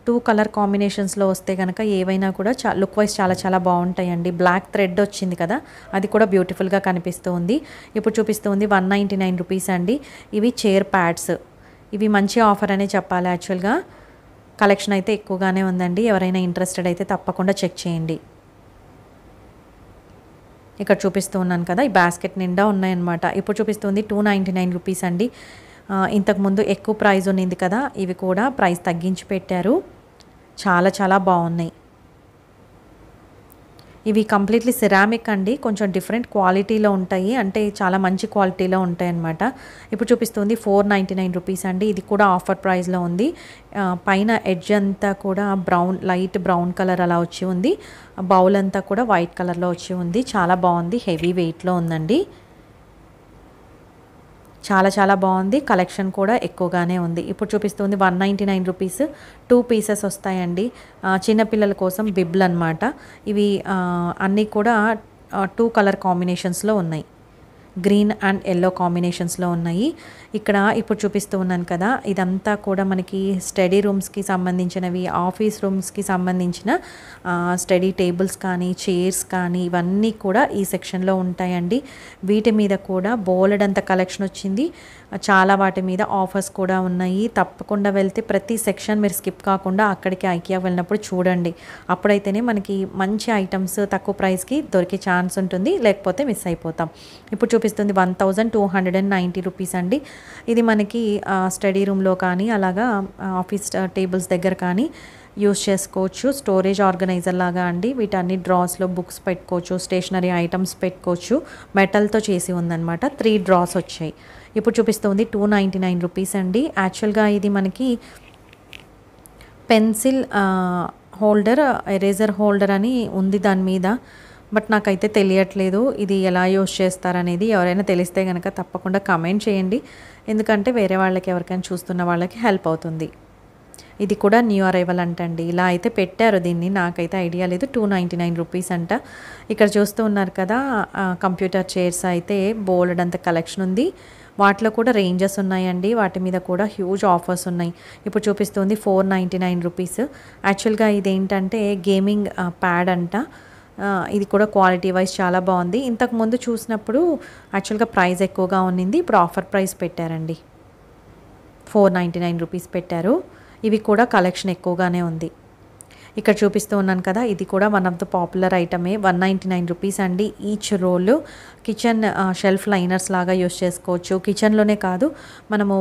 2 కలర్ కాంబినేషన్స్లో వస్తే కనుక ఏవైనా కూడా లుక్ వైజ్ చాలా చాలా బాగుంటాయండి. బ్లాక్ థ్రెడ్ వచ్చింది కదా, అది కూడా బ్యూటిఫుల్గా కనిపిస్తుంది. ఇప్పుడు చూపిస్తుంది 199 రూపీస్ అండి. ఇవి చైర్ ప్యాడ్స్. ఇవి మంచి ఆఫర్ అనే చెప్పాలి. యాక్చువల్గా కలెక్షన్ అయితే ఎక్కువగానే ఉందండి. ఎవరైనా ఇంట్రెస్టెడ్ అయితే తప్పకుండా చెక్ చేయండి. ఇక్కడ చూపిస్తూ ఉన్నాను కదా, ఈ బాస్కెట్ నిండా ఉన్నాయన్నమాట. ఇప్పుడు చూపిస్తుంది 299 రూపీస్ అండి. ఇంతకుముందు ఎక్కువ ప్రైస్ ఉన్నింది కదా, ఇవి కూడా ప్రైస్ తగ్గించి పెట్టారు. చాలా చాలా బాగున్నాయి. ఇవి కంప్లీట్లీ సిరామిక్ అండి, కొంచెం డిఫరెంట్ క్వాలిటీలో ఉంటాయి, అంటే చాలా మంచి క్వాలిటీలో ఉంటాయి అన్నమాట. ఇప్పుడు చూపిస్తుంది 499 రూపీస్ అండి. ఇది కూడా ఆఫర్ ప్రైస్లో ఉంది. పైన ఎడ్జ్ అంతా కూడా లైట్ బ్రౌన్ కలర్ అలా వచ్చి ఉంది. బౌల్ అంతా కూడా వైట్ కలర్లో వచ్చి ఉంది. చాలా బాగుంది, హెవీ వెయిట్లో ఉందండి. చాలా చాలా బాగుంది. కలెక్షన్ కూడా ఎక్కువగానే ఉంది. ఇప్పుడు చూపిస్తుంది 199 రూపీస్. 2 పీసెస్ వస్తాయండి. చిన్నపిల్లల కోసం బిబ్లు అనమాట. ఇవి అన్నీ కూడా 2 కలర్ కాంబినేషన్స్లో ఉన్నాయి. గ్రీన్ అండ్ ఎల్లో కాంబినేషన్స్లో ఉన్నాయి. ఇక్కడ ఇప్పుడు చూపిస్తూ ఉన్నాను కదా, ఇదంతా కూడా మనకి స్టడీ రూమ్స్కి సంబంధించినవి, ఆఫీస్ రూమ్స్కి సంబంధించిన స్టడీ టేబుల్స్ కానీ చైర్స్ కానీ ఇవన్నీ కూడా ఈ సెక్షన్లో ఉంటాయండి. వీటి మీద కూడా బోలెడంత కలెక్షన్ వచ్చింది. చాలా వాటి మీద ఆఫర్స్ కూడా ఉన్నాయి. తప్పకుండా వెళ్తే ప్రతి సెక్షన్ మీరు స్కిప్ కాకుండా అక్కడికి ఐకియా వెళ్ళినప్పుడు చూడండి. అప్పుడైతేనే మనకి మంచి ఐటమ్స్ తక్కువ ప్రైస్కి దొరికే ఛాన్స్ ఉంటుంది, లేకపోతే మిస్ అయిపోతాం. ఇప్పుడు చూపిస్తుంది 1290 రూపీస్ అండి. ఇది మనకి స్టడీ రూమ్లో కానీ అలాగా ఆఫీస్ టేబుల్స్ దగ్గర కానీ యూస్ చేసుకోవచ్చు. స్టోరేజ్ ఆర్గనైజర్ లాగా అండి. వీటన్ని డ్రాస్లో బుక్స్ పెట్టుకోవచ్చు, స్టేషనరీ ఐటమ్స్ పెట్టుకోవచ్చు. మెటల్తో చేసి ఉందన్నమాట. 3 డ్రాస్ వచ్చాయి. ఇప్పుడు చూపిస్తుంది 299 రూపీస్ అండి. యాక్చువల్గా ఇది మనకి పెన్సిల్ హోల్డర్, ఎరేజర్ హోల్డర్ అని ఉంది దాని మీద, బట్ నాకైతే తెలియట్లేదు ఇది ఎలా యూస్ చేస్తారనేది. ఎవరైనా తెలిస్తే కనుక తప్పకుండా కమెంట్ చేయండి, ఎందుకంటే వేరే వాళ్ళకి ఎవరికైనా చూస్తున్న వాళ్ళకి హెల్ప్ అవుతుంది. ఇది కూడా న్యూ అరైవల్ అంటండి. ఇలా అయితే పెట్టారు దీన్ని, నాకైతే ఐడియా లేదు. 299 రూపీస్ అంట. ఇక్కడ చూస్తూ ఉన్నారు కదా, కంప్యూటర్ చైర్స్ అయితే బోల్డ్ కలెక్షన్ ఉంది. వాటిలో కూడా రేంజెస్ ఉన్నాయండి. వాటి మీద కూడా హ్యూజ్ ఆఫర్స్ ఉన్నాయి. ఇప్పుడు చూపిస్తుంది 499 రూపీస్. యాక్చువల్గా ఇదేంటంటే గేమింగ్ ప్యాడ్ అంట. ఇది కూడా క్వాలిటీ వైజ్ చాలా బాగుంది. ఇంతకుముందు చూసినప్పుడు యాక్చువల్గా ప్రైస్ ఎక్కువగా ఉన్నింది, ఇప్పుడు ఆఫర్ ప్రైస్ పెట్టారండి. 499 రూపీస్ పెట్టారు. ఇవి కూడా కలెక్షన్ ఎక్కువగానే ఉంది. ఇక్కడ చూపిస్తూ ఉన్నాను కదా, ఇది కూడా వన్ ఆఫ్ ద పాపులర్ ఐటమే. 199 రూపీస్ అండి. Each roll kitchen shelf liners లాగా యూస్ చేసుకోవచ్చు. కిచెన్లోనే కాదు, మనము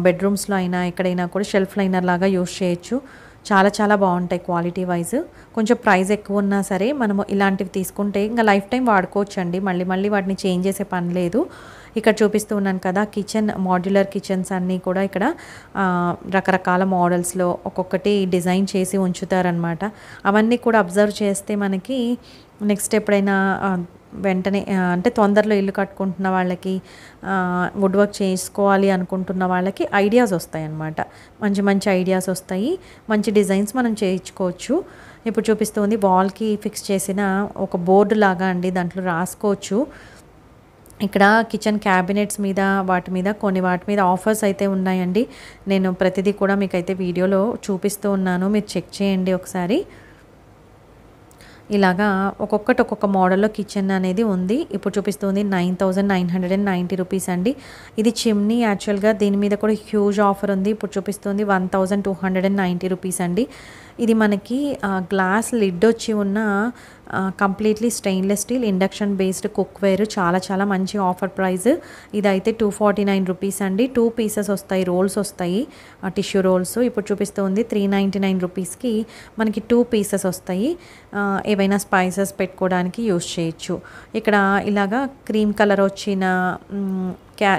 బెడ్రూమ్స్లో అయినా ఎక్కడైనా కూడా షెల్ఫ్ లైనర్ లాగా యూస్ చేయొచ్చు. చాలా చాలా బాగుంటాయి క్వాలిటీ వైజ్. కొంచెం ప్రైస్ ఎక్కువ ఉన్నా సరే మనము ఇలాంటివి తీసుకుంటే ఇంకా లైఫ్ టైం వాడుకోవచ్చు అండి. మళ్ళీ మళ్ళీ వాటిని చేంజ్ చేసే పని లేదు. ఇక్కడ చూపిస్తూ ఉన్నాను కదా, కిచెన్ మాడ్యులర్ కిచెన్స్ అన్నీ కూడా ఇక్కడ రకరకాల మోడల్స్లో ఒక్కొక్కటి డిజైన్ చేసి ఉంచుతారనమాట. అవన్నీ కూడా అబ్జర్వ్ చేస్తే మనకి నెక్స్ట్ ఎప్పుడైనా వెంటనే అంటే తొందరలో ఇల్లు కట్టుకుంటున్న వాళ్ళకి, వుడ్ వర్క్ చేసుకోవాలి అనుకుంటున్న వాళ్ళకి ఐడియాస్ వస్తాయి అన్నమాట. మంచి మంచి ఐడియాస్ వస్తాయి, మంచి డిజైన్స్ మనం చేయించుకోవచ్చు. ఇప్పుడు చూపిస్తుంది వాల్కి ఫిక్స్ చేసిన ఒక బోర్డు లాగా అండి, దాంట్లో రాసుకోవచ్చు. ఇక్కడ కిచెన్ క్యాబినెట్స్ మీద వాటి మీద ఆఫర్స్ అయితే ఉన్నాయండి. నేను ప్రతిదీ కూడా మీకైతే వీడియోలో చూపిస్తూ ఉన్నాను, మీరు చెక్ చేయండి ఒకసారి. ఇలాగా ఒక్కొక్క మోడల్లో కిచెన్ అనేది ఉంది. ఇప్పుడు చూపిస్తుంది 9990 రూపీస్ అండి. ఇది చిమ్నీ. యాక్చువల్గా దీని మీద కూడా హ్యూజ్ ఆఫర్ ఉంది. ఇప్పుడు చూపిస్తుంది 1290 రూపీస్ అండి. ఇది మనకి గ్లాస్ లిడ్ వచ్చి ఉన్న completely stainless steel induction based cookware, చాలా మంచి ఆఫర్ ప్రైస్. ఇదైతే 249 రూపీస్ అండి. 2 పీసెస్ వస్తాయి, రోల్స్ వస్తాయి, టిష్యూ రోల్స్. ఇప్పుడు చూపిస్తుంది 399 రూపీస్కి మనకి 2 పీసెస్ వస్తాయి. ఏవైనా స్పైసెస్ పెట్టుకోవడానికి యూస్ చేయొచ్చు. ఇక్కడ ఇలాగా క్రీమ్ కలర్ వచ్చిన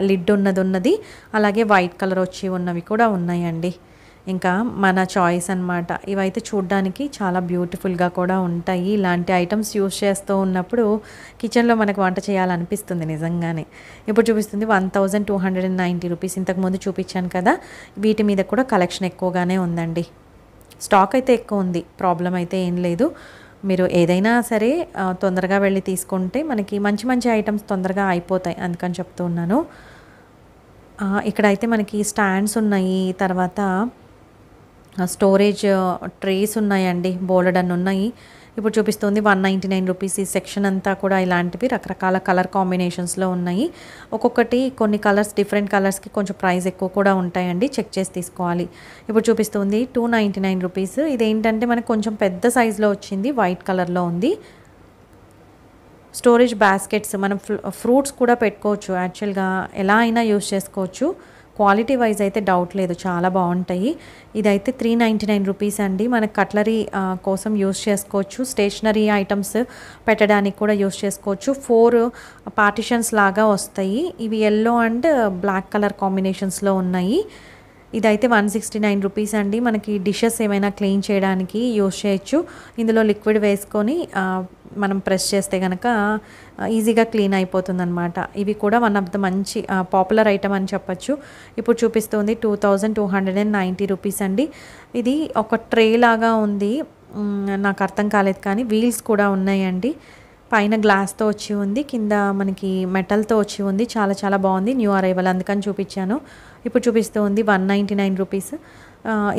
లిడ్ ఉన్నది, అలాగే వైట్ కలర్ వచ్చి ఉన్నవి కూడా ఉన్నాయండి. ఇంకా మన చాయిస్ అన్నమాట. ఇవైతే చూడ్డానికి చాలా బ్యూటిఫుల్గా కూడా ఉంటాయి. ఇలాంటి ఐటమ్స్ యూస్ చేస్తూ ఉన్నప్పుడు కిచెన్లో మనకు వంట చేయాలనిపిస్తుంది నిజంగానే. ఇప్పుడు చూపిస్తుంది 1290 రూపీస్. ఇంతకుముందు చూపించాను కదా, వీటి మీద కూడా కలెక్షన్ ఎక్కువగానే ఉందండి. స్టాక్ అయితే ఎక్కువ ఉంది, ప్రాబ్లం అయితే ఏం లేదు. మీరు ఏదైనా సరే తొందరగా వెళ్ళి తీసుకుంటే మనకి మంచి ఐటమ్స్ తొందరగా అయిపోతాయి, అందుకని చెప్తూ ఉన్నాను. ఇక్కడైతే మనకి స్టాండ్స్ ఉన్నాయి, తర్వాత స్టోరేజ్ ట్రేస్ ఉన్నాయండి, బోలెడన్ని ఉన్నాయి. ఇప్పుడు చూపిస్తుంది 199 రూపీస్. ఈ సెక్షన్ అంతా కూడా ఇలాంటివి రకరకాల కలర్ కాంబినేషన్స్లో ఉన్నాయి. ఒక్కొక్కటి కొన్ని కలర్స్, డిఫరెంట్ కలర్స్కి కొంచెం ప్రైస్ ఎక్కువ కూడా ఉంటాయండి, చెక్ చేసి తీసుకోవాలి. ఇప్పుడు చూపిస్తుంది 299 రూపీస్. ఇదేంటంటే మనకు కొంచెం పెద్ద సైజులో వచ్చింది, వైట్ కలర్లో ఉంది. స్టోరేజ్ బాస్కెట్స్, మనం ఫ్రూట్స్ కూడా పెట్టుకోవచ్చు, యాక్చువల్గా ఎలా అయినా యూస్ చేసుకోవచ్చు. క్వాలిటీ వైజ్ అయితే డౌట్ లేదు, చాలా బాగుంటాయి. ఇదైతే 399 రూపీస్ అండి. మనకు కట్లరీ కోసం యూస్ చేసుకోవచ్చు, స్టేషనరీ ఐటమ్స్ పెట్టడానికి కూడా యూస్ చేసుకోవచ్చు. 4 పార్టిషన్స్ లాగా వస్తాయి. ఇవి ఎల్లో అండ్ బ్లాక్ కలర్ కాంబినేషన్స్లో ఉన్నాయి. ఇదైతే 169 రూపీస్ అండి. మనకి డిషెస్ ఏమైనా క్లీన్ చేయడానికి యూస్ చేయొచ్చు. ఇందులో లిక్విడ్ వేసుకొని మనం ప్రెస్ చేస్తే కనుక ఈజీగా క్లీన్ అయిపోతుంది అనమాట. ఇవి కూడా వన్ ఆఫ్ ద మంచి పాపులర్ ఐటమ్ అని చెప్పచ్చు. ఇప్పుడు చూపిస్తుంది 2290 రూపీస్ అండి. ఇది ఒక ట్రే లాగా ఉంది, నాకు అర్థం కాలేదు, కానీ వీల్స్ కూడా ఉన్నాయండి. పైన గ్లాస్తో వచ్చి ఉంది, కింద మనకి మెటల్తో వచ్చి ఉంది. చాలా బాగుంది, న్యూ అరైవల్, అందుకని చూపించాను. ఇప్పుడు చూపిస్తూ ఉంది 199 రూపీస్.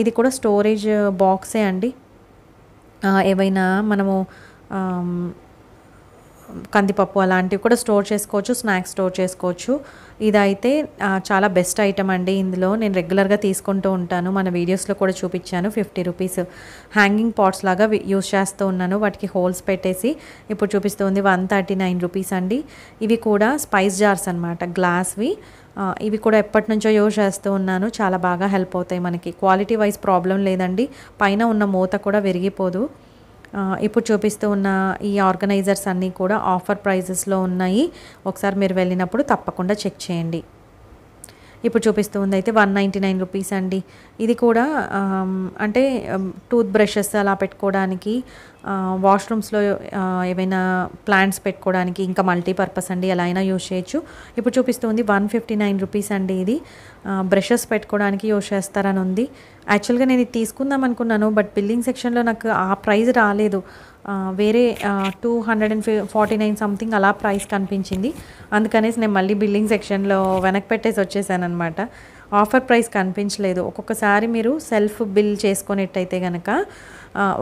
ఇది కూడా స్టోరేజ్ బాక్సే అండి. ఏవైనా మనము కందిపప్పు అలాంటివి కూడా స్టోర్ చేసుకోవచ్చు, స్నాక్స్ స్టోర్ చేసుకోవచ్చు. ఇదైతే చాలా బెస్ట్ ఐటమ్ అండి. ఇందులో నేను రెగ్యులర్గా తీసుకుంటూ ఉంటాను, మన వీడియోస్లో కూడా చూపించాను. 50 రూపీస్. హ్యాంగింగ్ పాట్స్ లాగా యూస్ చేస్తూ ఉన్నాను, వాటికి హోల్స్ పెట్టేసి. ఇప్పుడు చూపిస్తుంది 139 రూపీస్ అండి. ఇవి కూడా స్పైస్ జార్స్ అనమాట, గ్లాస్వి. ఇవి కూడా ఎప్పటి నుంచో యూజ్ చేస్తూ ఉన్నాను, చాలా బాగా హెల్ప్ అవుతాయి మనకి. క్వాలిటీ వైజ్ ప్రాబ్లం లేదండి, పైన ఉన్న మూత కూడా విరిగిపోదు. ఇప్పుడు చూపిస్తూ ఉన్న ఈ ఆర్గనైజర్స్ అన్నీ కూడా ఆఫర్ ప్రైజెస్లో ఉన్నాయి, ఒకసారి మీరు వెళ్ళినప్పుడు తప్పకుండా చెక్ చేయండి. ఇప్పుడు చూపిస్తూ ఉంది అయితే 199 రూపీస్ అండి. ఇది కూడా అంటే టూత్ బ్రషెస్ అలా పెట్టుకోవడానికి, వాష్రూమ్స్లో ఏవైనా ప్లాంట్స్ పెట్టుకోవడానికి, ఇంకా మల్టీపర్పస్ అండి, ఎలా అయినా యూజ్ చేయొచ్చు. ఇప్పుడు చూపిస్తుంది 159 రూపీస్ అండి. ఇది బ్రషెస్ పెట్టుకోవడానికి యూజ్ చేస్తారని ఉంది. యాక్చువల్గా నేను ఇది తీసుకుందాం అనుకున్నాను, బట్ బిల్లింగ్ సెక్షన్లో నాకు ఆ ప్రైస్ రాలేదు, వేరే 249 సంథింగ్ అలా ప్రైస్ కనిపించింది. అందుకనేసి నేను మళ్ళీ బిల్లింగ్ సెక్షన్లో వెనక్కి పెట్టేసి వచ్చేసాను అనమాట. ఆఫర్ ప్రైస్ కనిపించలేదు. ఒక్కొక్కసారి మీరు సెల్ఫ్ బిల్ చేసుకునేట్టయితే కనుక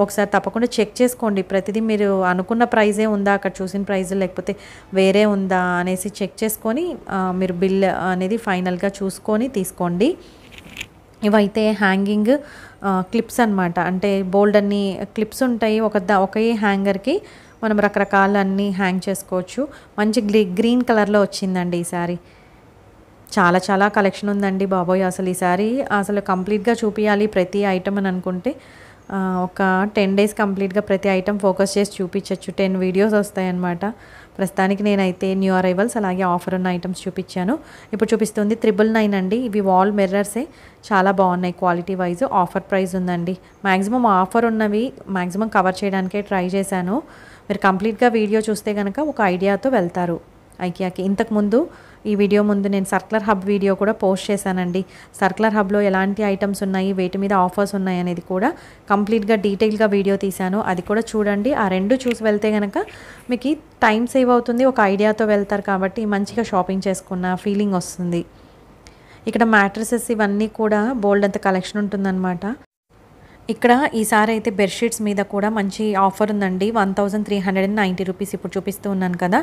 ఒకసారి తప్పకుండా చెక్ చేసుకోండి. ప్రతిదీ మీరు అనుకున్న ప్రైజే ఉందా, అక్కడ చూసిన ప్రైజ్, లేకపోతే వేరే ఉందా అనేసి చెక్ చేసుకొని మీరు బిల్ అనేది ఫైనల్గా చూసుకొని తీసుకోండి. ఇవైతే హ్యాంగింగ్ క్లిప్స్ అనమాట, అంటే బోల్డ్ అన్ని క్లిప్స్ ఉంటాయి ఒకే హ్యాంగర్కి, మనం రకరకాలన్నీ హ్యాంగ్ చేసుకోవచ్చు. మంచి గ్రీన్ కలర్లో వచ్చిందండి ఈసారి. చాలా కలెక్షన్ ఉందండి బాబోయ్. అసలు కంప్లీట్గా చూపించాలి ప్రతి ఐటమ్ అని అనుకుంటే ఒక 10 డేస్ కంప్లీట్గా ప్రతి ఐటమ్ ఫోకస్ చేసి చూపించవచ్చు. 10 వీడియోస్ వస్తాయన్నమాట. ప్రస్తుతానికి నేనైతే న్యూ అరైవల్స్ అలాగే ఆఫర్ ఉన్న ఐటమ్స్ చూపించాను. ఇప్పుడు చూపిస్తుంది 999 అండి. ఇవి వాల్ మిర్రర్సే, చాలా బాగున్నాయి క్వాలిటీ వైజ్. ఆఫర్ ప్రైస్ ఉందండి. మ్యాక్సిమం ఆఫర్ ఉన్నవి మ్యాక్సిమం కవర్ చేయడానికే ట్రై చేశాను. మీరు కంప్లీట్గా వీడియో చూస్తే కనుక ఒక ఐడియాతో వెళ్తారు ఐకియాకి. ఇంతకుముందు ఈ వీడియో ముందు నేను సర్క్యులర్ హబ్ వీడియో కూడా పోస్ట్ చేశానండి. సర్క్యులర్ హబ్లో ఎలాంటి ఐటమ్స్ ఉన్నాయి, వేటి మీద ఆఫర్స్ ఉన్నాయి అనేది కూడా కంప్లీట్గా డీటెయిల్గా వీడియో తీశాను, అది కూడా చూడండి. ఆ రెండు చూసి వెళ్తే కనుక మీకు టైం సేవ్ అవుతుంది, ఒక ఐడియాతో వెళ్తారు కాబట్టి మంచిగా షాపింగ్ చేసుకున్న ఫీలింగ్ వస్తుంది. ఇక్కడ మ్యాట్రసెస్ ఇవన్నీ కూడా బోల్డ్ అంత కలెక్షన్ ఉంటుందన్నమాట. ఇక్కడ ఈసారి అయితే బెడ్‌షీట్స్ మీద కూడా మంచి ఆఫర్ ఉందండి. 1390 రూపీస్ ఇప్పుడు చూపిస్తూ ఉన్నాను కదా!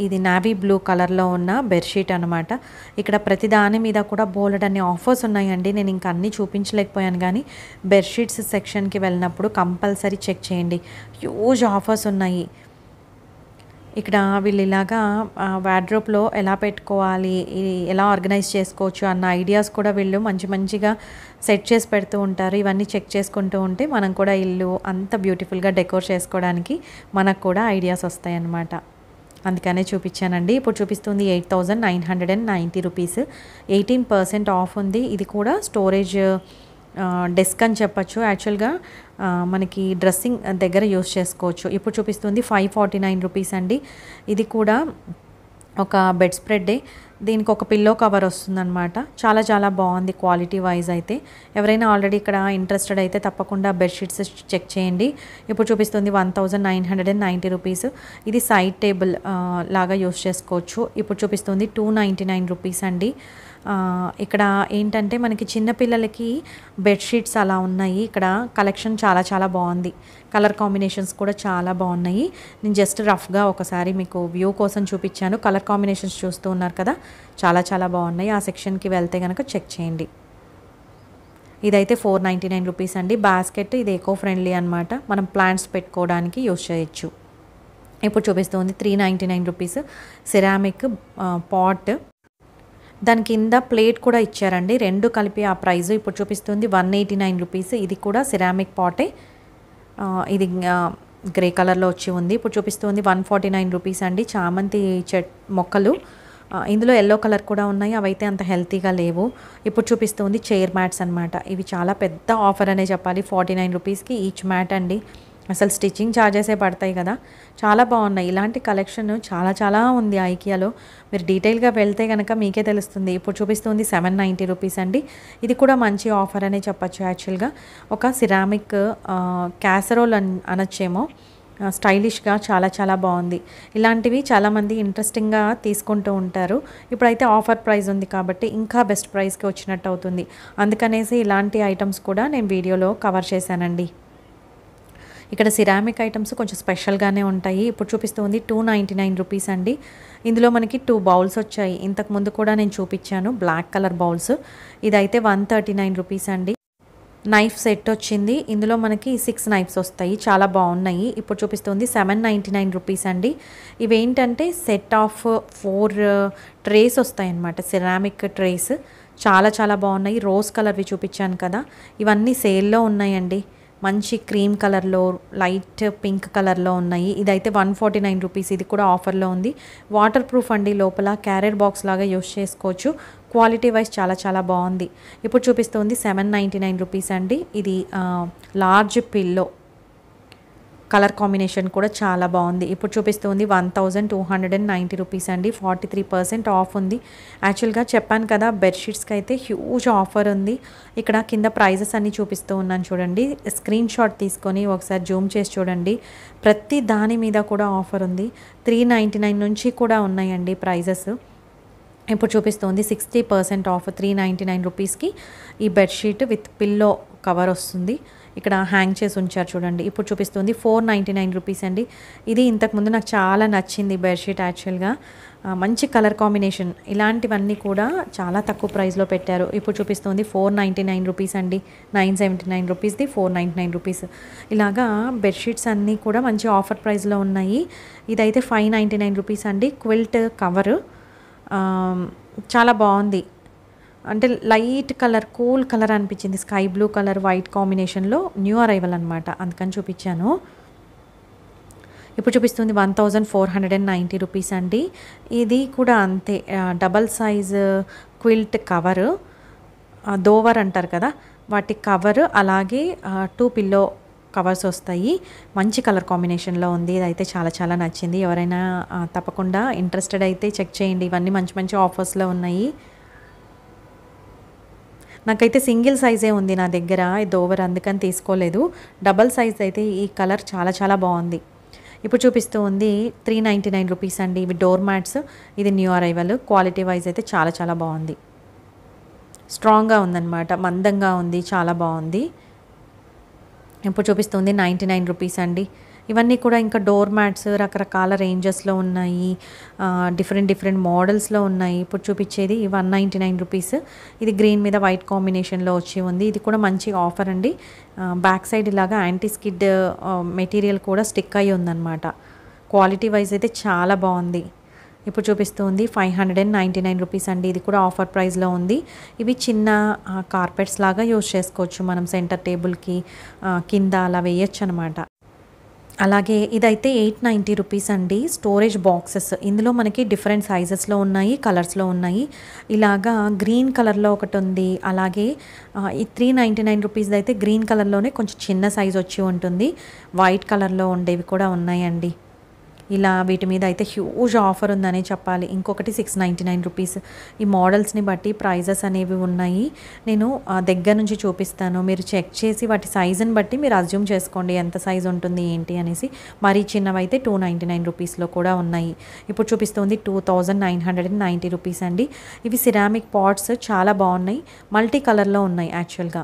ఇది నావీ బ్లూ కలర్‌లో ఉన్న బెడ్‌షీట్ అనమాట. ఇక్కడ ప్రతి దాని మీద కూడా బోలెడన్ని ఆఫర్స్ ఉన్నాయండి. నేను ఇంకా అన్నీ చూపించలేకపోయాను గానీ, బెడ్‌షీట్స్ సెక్షన్‌కి వెళ్ళినప్పుడు కంపల్సరీ చెక్ చేయండి. హ్యూజ్ ఆఫర్స్ ఉన్నాయి. ఇక్కడ వీళ్ళు ఇలాగా వార్డ్రోబ్‌లో ఎలా పెట్టుకోవాలి, ఎలా ఆర్గనైజ్ చేసుకోవచ్చు అన్న ఐడియాస్ కూడా వీళ్ళు మంచి మంచిగా సెట్ చేసి పెడుతూ ఉంటారు. ఇవన్నీ చెక్ చేసుకుంటూ ఉంటే మనం కూడా ఇల్లు అంత బ్యూటిఫుల్‌గా డెకోర్ చేసుకోవడానికి మనకు కూడా ఐడియాస్ వస్తాయన్నమాట. అందుకనే చూపించానండి. ఇప్పుడు చూపిస్తుంది 8990 రూపీస్. 18% ఆఫ్ ఉంది. ఇది కూడా స్టోరేజ్ డెస్క్ అని చెప్పొచ్చు. యాక్చువల్‌గా మనకి డ్రెస్సింగ్ దగ్గర యూస్ చేసుకోవచ్చు. ఇప్పుడు చూపిస్తుంది 549 రూపీస్ అండి. ఇది కూడా ఒక బెడ్ స్ప్రెడ్డే. దీనికి ఒక పిల్లో కవర్ వస్తుందన్నమాట. చాలా చాలా బాగుంది క్వాలిటీ వైజ్ అయితే. ఎవరైనా ఆల్రెడీ ఇక్కడ ఇంట్రెస్టెడ్ అయితే తప్పకుండా బెడ్షీట్స్ చెక్ చేయండి. ఇప్పుడు చూపిస్తుంది 1990 రూపీస్. ఇది సైడ్ టేబుల్ లాగా యూస్ చేసుకోవచ్చు. ఇప్పుడు చూపిస్తుంది 299 రూపీస్ అండి. ఇక్కడ ఏంటంటే మనకి చిన్నపిల్లలకి బెడ్షీట్స్ అలా ఉన్నాయి. ఇక్కడ కలెక్షన్ చాలా చాలా బాగుంది. కలర్ కాంబినేషన్స్ కూడా చాలా బాగున్నాయి. నేను జస్ట్ రఫ్గా ఒకసారి మీకు వ్యూ కోసం చూపించాను. కలర్ కాంబినేషన్స్ చూస్తూ ఉన్నారు కదా, చాలా చాలా బాగున్నాయి. ఆ సెక్షన్కి వెళ్తే కనుక చెక్ చేయండి. ఇదైతే 499 రూపీస్ అండి. బాస్కెట్ ఇది ఎకో ఫ్రెండ్లీ అనమాట. మనం ప్లాంట్స్ పెట్టుకోవడానికి యూస్ చేయొచ్చు. ఇప్పుడు చూపిస్తుంది 399 రూపీస్ సిరామిక్ పాట్. దాని కింద ప్లేట్ కూడా ఇచ్చారండి. రెండు కలిపి ఆ ప్రైస్ ఇప్పుడు చూపిస్తుంది 189 రూపీస్. ఇది కూడా సిరామిక్ పాటే. ఇది గ్రే కలర్లో వచ్చి ఉంది. ఇప్పుడు చూపిస్తుంది 149 రూపీస్ అండి. చామంతి మొక్కలు. ఇందులో ఎల్లో కలర్ కూడా ఉన్నాయి. అవైతే అంత హెల్తీగా లేవు. ఇప్పుడు చూపిస్తుంది చైర్ మ్యాట్స్ అనమాట. ఇవి చాలా పెద్ద ఆఫర్ అనే చెప్పాలి. 49 రూపీస్కి ఈచ్ మ్యాట్ అండి. అసలు స్టిచ్చింగ్ ఛార్జెసే పడతాయి కదా. చాలా బాగున్నాయి. ఇలాంటి కలెక్షన్ చాలా చాలా ఉంది ఐకియాలో. మీరు డీటెయిల్గా వెళ్తే కనుక మీకే తెలుస్తుంది. ఇప్పుడు చూపిస్తుంది 790 రూపీస్ అండి. ఇది కూడా మంచి ఆఫర్ అనే చెప్పచ్చు. యాక్చువల్గా ఒక సిరామిక్ క్యాసరోల్ అనొచ్చేమో. స్టైలిష్గా చాలా చాలా బాగుంది. ఇలాంటివి చాలామంది ఇంట్రెస్టింగ్గా తీసుకుంటూ ఉంటారు. ఇప్పుడైతే ఆఫర్ ప్రైస్ ఉంది కాబట్టి ఇంకా బెస్ట్ ప్రైస్కి వచ్చినట్టు అవుతుంది. అందుకనేసి ఇలాంటి ఐటమ్స్ కూడా నేను వీడియోలో కవర్ చేశానండి. ఇక్కడ సిరామిక్ ఐటమ్స్ కొంచెం స్పెషల్గానే ఉంటాయి. ఇప్పుడు చూపిస్తుంది 299 రూపీస్ అండి. ఇందులో మనకి 2 బౌల్స్ వచ్చాయి. ఇంతకుముందు కూడా నేను చూపించాను బ్లాక్ కలర్ బౌల్స్. ఇదైతే 139 రూపీస్ అండి. నైఫ్ సెట్ వచ్చింది. ఇందులో మనకి 6 నైఫ్స్ వస్తాయి. చాలా బాగున్నాయి. ఇప్పుడు చూపిస్తుంది 799 రూపీస్ అండి. ఇవేంటంటే సెట్ ఆఫ్ 4 ట్రేస్ వస్తాయి అన్నమాట. సిరామిక్ ట్రేస్ చాలా చాలా బాగున్నాయి. రోజ్ కలర్వి చూపించాను కదా, ఇవన్నీ సేల్లో ఉన్నాయండి. మంచి క్రీమ్ కలర్లో, లైట్ పింక్ కలర్లో ఉన్నాయి. ఇదైతే 149 రూపీస్. ఇది కూడా ఆఫర్లో ఉంది. వాటర్ ప్రూఫ్ అండి. లోపల క్యారియర్ బాక్స్ లాగా యూస్ చేసుకోవచ్చు. క్వాలిటీ వైజ్ చాలా చాలా బాగుంది. ఇప్పుడు చూపిస్తుంది 799 రూపీస్ అండి. ఇది లార్జ్ పిల్లో. కలర్ కాంబినేషన్ కూడా చాలా బాగుంది. ఇప్పుడు చూపిస్తుంది 1290 రూపీస్ అండి. 43% ఆఫ్ ఉంది. యాక్చువల్గా చెప్పాను కదా, బెడ్షీట్స్కి అయితే హ్యూజ్ ఆఫర్ ఉంది. ఇక్కడ కింద ప్రైజెస్ అన్నీ చూపిస్తూ ఉన్నాను చూడండి. స్క్రీన్ షాట్ తీసుకొని ఒకసారి జూమ్ చేసి చూడండి. ప్రతి దాని మీద కూడా ఆఫర్ ఉంది. 399 నుంచి కూడా ఉన్నాయండి ప్రైజెస్. ఇప్పుడు చూపిస్తుంది 60% ఆఫ్. 399 రూపీస్కి ఈ బెడ్షీట్ విత్ పిల్లో కవర్ వస్తుంది. ఇక్కడ హ్యాంగ్ చేసి ఉంచారు చూడండి. ఇప్పుడు చూపిస్తుంది 499 రూపీస్ అండి. ఇది ఇంతకుముందు నాకు చాలా నచ్చింది బెడ్షీట్. యాక్చువల్గా మంచి కలర్ కాంబినేషన్. ఇలాంటివన్నీ కూడా చాలా తక్కువ ప్రైస్లో పెట్టారు. ఇప్పుడు చూపిస్తుంది 499 రూపీస్ అండి. 979 రూపీస్ది 499 రూపీస్. ఇలాగా బెడ్షీట్స్ అన్నీ కూడా మంచి ఆఫర్ ప్రైస్లో ఉన్నాయి. ఇదైతే 599 రూపీస్ అండి. క్విల్ట్ కవరు చాలా బాగుంది. అంటే లైట్ కలర్, కూల్ కలర్ అనిపించింది. స్కై బ్లూ కలర్, వైట్ కాంబినేషన్లో న్యూ అరైవల్ అనమాట. అందుకని చూపించాను. ఇప్పుడు చూపిస్తుంది 1490 రూపీస్ అండి. ఇది కూడా అంతే. డబల్ సైజ్ క్విల్ట్ కవరు, దోవర్ అంటారు కదా, వాటి కవరు, అలాగే 2 పిల్లో కవర్స్ వస్తాయి. మంచి కలర్ కాంబినేషన్లో ఉంది. ఇదైతే చాలా చాలా నచ్చింది. ఎవరైనా తప్పకుండా ఇంట్రెస్టెడ్ అయితే చెక్ చేయండి. ఇవన్నీ మంచి మంచి ఆఫర్స్లో ఉన్నాయి. నాకైతే సింగిల్ సైజే ఉంది నా దగ్గర దోవర్, అందుకని తీసుకోలేదు. డబల్ సైజ్ అయితే ఈ కలర్ చాలా చాలా బాగుంది. ఇప్పుడు చూపిస్తూ ఉంది 399 రూపీస్ అండి. ఇవి డోర్ మ్యాట్స్. ఇది న్యూ అరైవల్. క్వాలిటీ వైజ్ అయితే చాలా చాలా బాగుంది. స్ట్రాంగ్గా ఉందన్నమాట. మందంగా ఉంది. చాలా బాగుంది. ఇప్పుడు చూపిస్తుంది 99 రూపీస్ అండి. ఇవన్నీ కూడా ఇంకా డోర్ మ్యాట్స్ రకరకాల రేంజెస్‌లో ఉన్నాయి. డిఫరెంట్ మోడల్స్‌లో ఉన్నాయి. ఇప్పుడు చూపిచ్చేది 199 రూపీస్. ఇది గ్రీన్ మీద వైట్ కాంబినేషన్‌లో వచ్చి ఉంది. ఇది కూడా మంచి ఆఫర్ అండి. బ్యాక్ సైడ్ ఇలాగా యాంటీ స్కిడ్ మెటీరియల్ కూడా స్టిక్ అయ్యి ఉందన్నమాట. క్వాలిటీ వైజ్ అయితే చాలా బాగుంది. ఇప్పుడు చూపిస్తుంది 599 రూపీస్ అండి. ఇది కూడా ఆఫర్ ప్రైస్లో ఉంది. ఇవి చిన్న కార్పెట్స్ లాగా యూజ్ చేసుకోవచ్చు. మనం సెంటర్ టేబుల్కి కింద అలా వేయచ్చు అనమాట. అలాగే ఇదైతే 890 రూపీస్ అండి. స్టోరేజ్ బాక్సెస్ ఇందులో మనకి డిఫరెంట్ సైజెస్లో ఉన్నాయి, కలర్స్లో ఉన్నాయి. ఇలాగా గ్రీన్ కలర్లో ఒకటి ఉంది. అలాగే ఈ 399 రూపీస్ అయితే గ్రీన్ కలర్లోనే కొంచెం చిన్న సైజ్ వచ్చి ఉంటుంది. వైట్ కలర్లో ఉండేవి కూడా ఉన్నాయండి. ఇలా వీటి మీద అయితే హ్యూజ్ ఆఫర్ ఉందనే చెప్పాలి. ఇంకొకటి 699 రూపీస్. ఈ మోడల్స్ని బట్టి ప్రైజెస్ అనేవి ఉన్నాయి. నేను దగ్గర నుంచి చూపిస్తాను. మీరు చెక్ చేసి వాటి సైజుని బట్టి మీరు అజ్యూమ్ చేసుకోండి ఎంత సైజు ఉంటుంది ఏంటి అనేసి. మరీ చిన్నవైతే 299 రూపీస్లో కూడా ఉన్నాయి. ఇప్పుడు చూపిస్తుంది 2990 రూపీస్ అండి. ఇవి సిరామిక్ పాట్స్ చాలా బాగున్నాయి. మల్టీ కలర్లో ఉన్నాయి. యాక్చువల్గా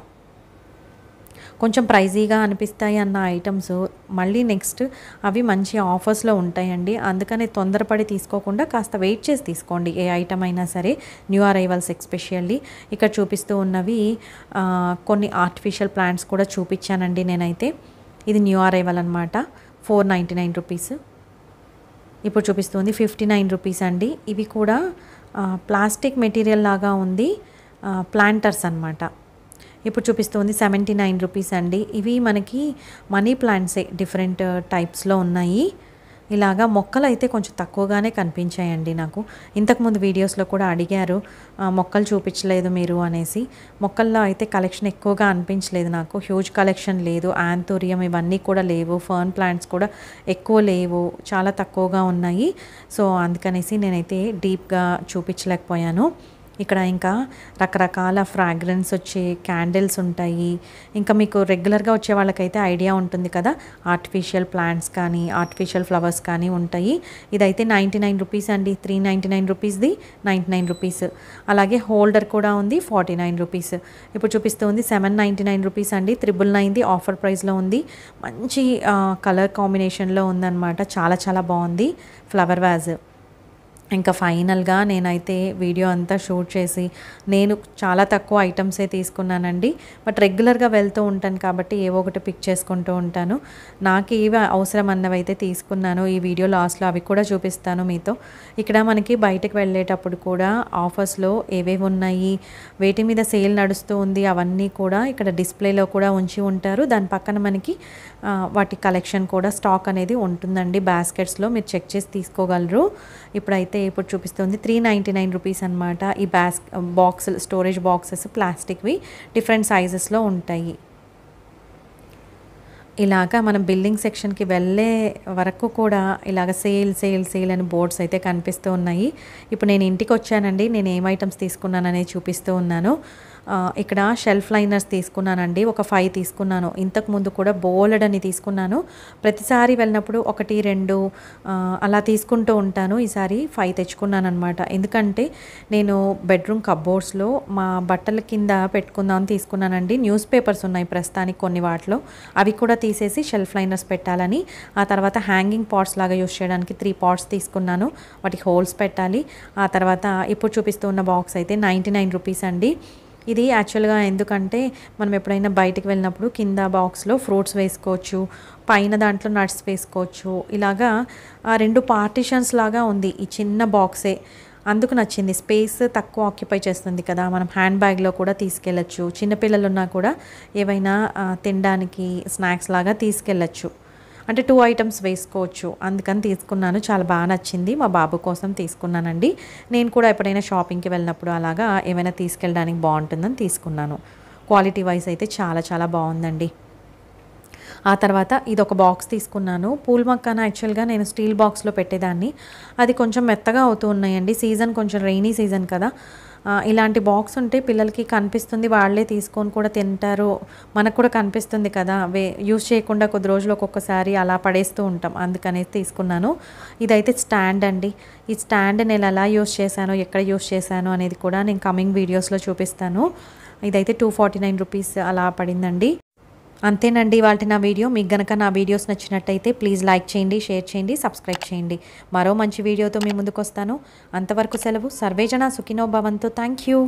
కొంచెం ప్రైజీగా అనిపిస్తాయి అన్న ఐటమ్స్ మళ్ళీ నెక్స్ట్ అవి మంచి ఆఫర్స్లో ఉంటాయండి. అందుకని తొందరపడి తీసుకోకుండా కాస్త వెయిట్ చేసి తీసుకోండి ఏ ఐటమ్ అయినా సరే. New arrivals especially. ఇక్కడ చూపిస్తూ ఉన్నవి కొన్ని ఆర్టిఫిషియల్ ప్లాంట్స్ కూడా చూపించానండి నేనైతే. ఇది న్యూ అరైవల్ అనమాట. 499 రూపీస్. ఇప్పుడు చూపిస్తుంది 59 రూపీస్ అండి. ఇవి కూడా ప్లాస్టిక్ మెటీరియల్ లాగా ఉంది. ప్లాంటర్స్ అనమాట. ఇప్పుడు చూపిస్తుంది 79 రూపీస్ అండి. ఇవి మనకి మనీ ప్లాంట్సే డిఫరెంట్ టైప్స్లో ఉన్నాయి. ఇలాగా మొక్కలు అయితే కొంచెం తక్కువగానే కనిపించాయండి నాకు. ఇంతకుముందు వీడియోస్లో కూడా అడిగారు మొక్కలు చూపించలేదు మీరు అనేసి. మొక్కల్లో అయితే కలెక్షన్ ఎక్కువగా అనిపించలేదు నాకు. హ్యూజ్ కలెక్షన్ లేదు. యాంథోరియం ఇవన్నీ కూడా లేవు. ఫర్న్ ప్లాంట్స్ కూడా ఎక్కువ లేవు. చాలా తక్కువగా ఉన్నాయి. సో అందుకనేసి నేనైతే డీప్గా చూపించలేకపోయాను. ఇక్కడ ఇంకా రకరకాల ఫ్రాగ్రెన్స్ వచ్చే క్యాండిల్స్ ఉంటాయి. ఇంకా మీకు రెగ్యులర్గా వచ్చే వాళ్ళకైతే ఐడియా ఉంటుంది కదా, ఆర్టిఫిషియల్ ప్లాంట్స్ కానీ ఆర్టిఫిషియల్ ఫ్లవర్స్ కానీ ఉంటాయి. ఇదైతే 99 రూపీస్ అండి. 399 రూపీస్ది 99 రూపీస్. అలాగే హోల్డర్ కూడా ఉంది 49 రూపీస్. ఇప్పుడు చూపిస్తుంది 799 రూపీస్ అండి. 999ది ఆఫర్ ప్రైస్లో ఉంది. మంచి కలర్ కాంబినేషన్లో ఉందన్నమాట. చాలా చాలా బాగుంది ఫ్లవర్ వ్యాజ్. ఇంకా ఫైనల్గా నేనైతే వీడియో అంతా షూట్ చేసి నేను చాలా తక్కువ ఐటమ్సే తీసుకున్నానండి. బట్ రెగ్యులర్గా వెళ్తూ ఉంటాను కాబట్టి ఏవో ఒకటి పిక్ చేసుకుంటూ ఉంటాను. నాకు ఏవి అవసరం అన్నవైతే తీసుకున్నాను. ఈ వీడియో లాస్ట్లో అవి కూడా చూపిస్తాను మీతో. ఇక్కడ మనకి బయటకు వెళ్ళేటప్పుడు కూడా ఆఫర్స్లో ఏవేవి ఉన్నాయి, వేటి మీద సేల్ నడుస్తూ ఉంది అవన్నీ కూడా ఇక్కడ డిస్ప్లేలో కూడా ఉంచి ఉంటారు. దాని పక్కన మనకి వాటి కలెక్షన్ కూడా స్టాక్ అనేది ఉంటుందండి బాస్కెట్స్లో. మీరు చెక్ చేసి తీసుకోగలరు. ఇప్పుడు చూపిస్తుంది 399 రూపీస్ అనమాట. ఈ బాక్స్ స్టోరేజ్ బాక్సెస్ ప్లాస్టిక్వి డిఫరెంట్ సైజెస్లో ఉంటాయి. ఇలాగా మనం బిల్డింగ్ సెక్షన్కి వెళ్ళే వరకు కూడా ఇలాగ సేల్ అని బోర్డ్స్ అయితే కనిపిస్తూ ఉన్నాయి. ఇప్పుడు నేను ఇంటికి వచ్చానండి. నేను ఏం ఐటమ్స్ తీసుకున్నాననేది చూపిస్తూ ఉన్నాను. ఇక్కడ షెల్ఫ్ లైనర్స్ తీసుకున్నానండి. ఒక 5 తీసుకున్నాను. ఇంతకుముందు కూడా బోలెడని తీసుకున్నాను. ప్రతిసారి వెళ్ళినప్పుడు 1, 2 అలా తీసుకుంటూ ఉంటాను. ఈసారి 5 తెచ్చుకున్నాను అనమాట. ఎందుకంటే నేను బెడ్రూమ్ కబ్బోర్డ్స్లో మా బట్టల కింద పెట్టుకుందామని తీసుకున్నానండి. న్యూస్ పేపర్స్ ఉన్నాయి ప్రస్తుతానికి కొన్ని వాటిలో. అవి కూడా తీసేసి షెల్ఫ్ లైనర్స్ పెట్టాలని. ఆ తర్వాత హ్యాంగింగ్ పాట్స్ లాగా యూస్ చేయడానికి 3 పాట్స్ తీసుకున్నాను. వాటికి హోల్స్ పెట్టాలి. ఆ తర్వాత ఇప్పుడు చూపిస్తూ ఉన్న బాక్స్ అయితే 99 రూపీస్ అండి. ఇది యాక్చువల్గా ఎందుకంటే మనం ఎప్పుడైనా బయటికి వెళ్ళినప్పుడు కింద బాక్స్లో ఫ్రూట్స్ వేసుకోవచ్చు, పైన దాంట్లో నట్స్ వేసుకోవచ్చు. ఇలాగా 2 పార్టిషన్స్ లాగా ఉంది ఈ చిన్న బాక్సే. అందుకు నచ్చింది. స్పేస్ తక్కువ ఆక్యుపై చేస్తుంది కదా, మనం హ్యాండ్ బ్యాగ్లో కూడా తీసుకెళ్ళచ్చు. చిన్నపిల్లలు ఉన్నా కూడా ఏవైనా తినడానికి స్నాక్స్ లాగా తీసుకెళ్ళచ్చు. అంటే 2 ఐటమ్స్ వేసుకోవచ్చు. అందుకని తీసుకున్నాను. చాలా బాగా నచ్చింది. మా బాబు కోసం తీసుకున్నానండి. నేను కూడా ఎప్పుడైనా షాపింగ్కి వెళ్ళినప్పుడు అలాగా ఏమైనా తీసుకెళ్ళడానికి బాగుంటుందని తీసుకున్నాను. క్వాలిటీ వైజ్ అయితే చాలా చాలా బాగుందండి. ఆ తర్వాత ఇదొక బాక్స్ తీసుకున్నాను. పూల్ మొక్కన యాక్చువల్గా నేను స్టీల్ బాక్స్లో పెట్టేదాన్ని. అది కొంచెం మెత్తగా అవుతూ ఉన్నాయండి. సీజన్ కొంచెం రెయినీ సీజన్ కదా. ఇలాంటి బాక్స్ ఉంటే పిల్లలకి కనిపిస్తుంది, వాళ్ళే తీసుకొని కూడా తింటారు. మనకు కూడా కనిపిస్తుంది కదా, యూజ్ చేయకుండా కొద్ది రోజులు ఒక్కొక్కసారి అలా పడేస్తూ ఉంటాం. అందుకనేసి తీసుకున్నాను. ఇదైతే స్టాండ్ అండి. ఈ స్టాండ్ నేను ఎలా యూజ్ చేశాను, ఎక్కడ యూజ్ చేశాను అనేది కూడా నేను కమింగ్ వీడియోస్లో చూపిస్తాను. ఇదైతే 249 రూపీస్ అలా పడిందండి. అంతేనండి ఇవాల్టి నా వీడియో. మీకు గనక నా వీడియోస్ నచ్చినట్టయితే ప్లీజ్ లైక్ చేయండి, షేర్ చేయండి, సబ్స్క్రైబ్ చేయండి. మరో మంచి వీడియోతో మీ ముందుకు వస్తాను. అంతవరకు సెలవు. సర్వేజన సుఖినో భవంతు. Thank you.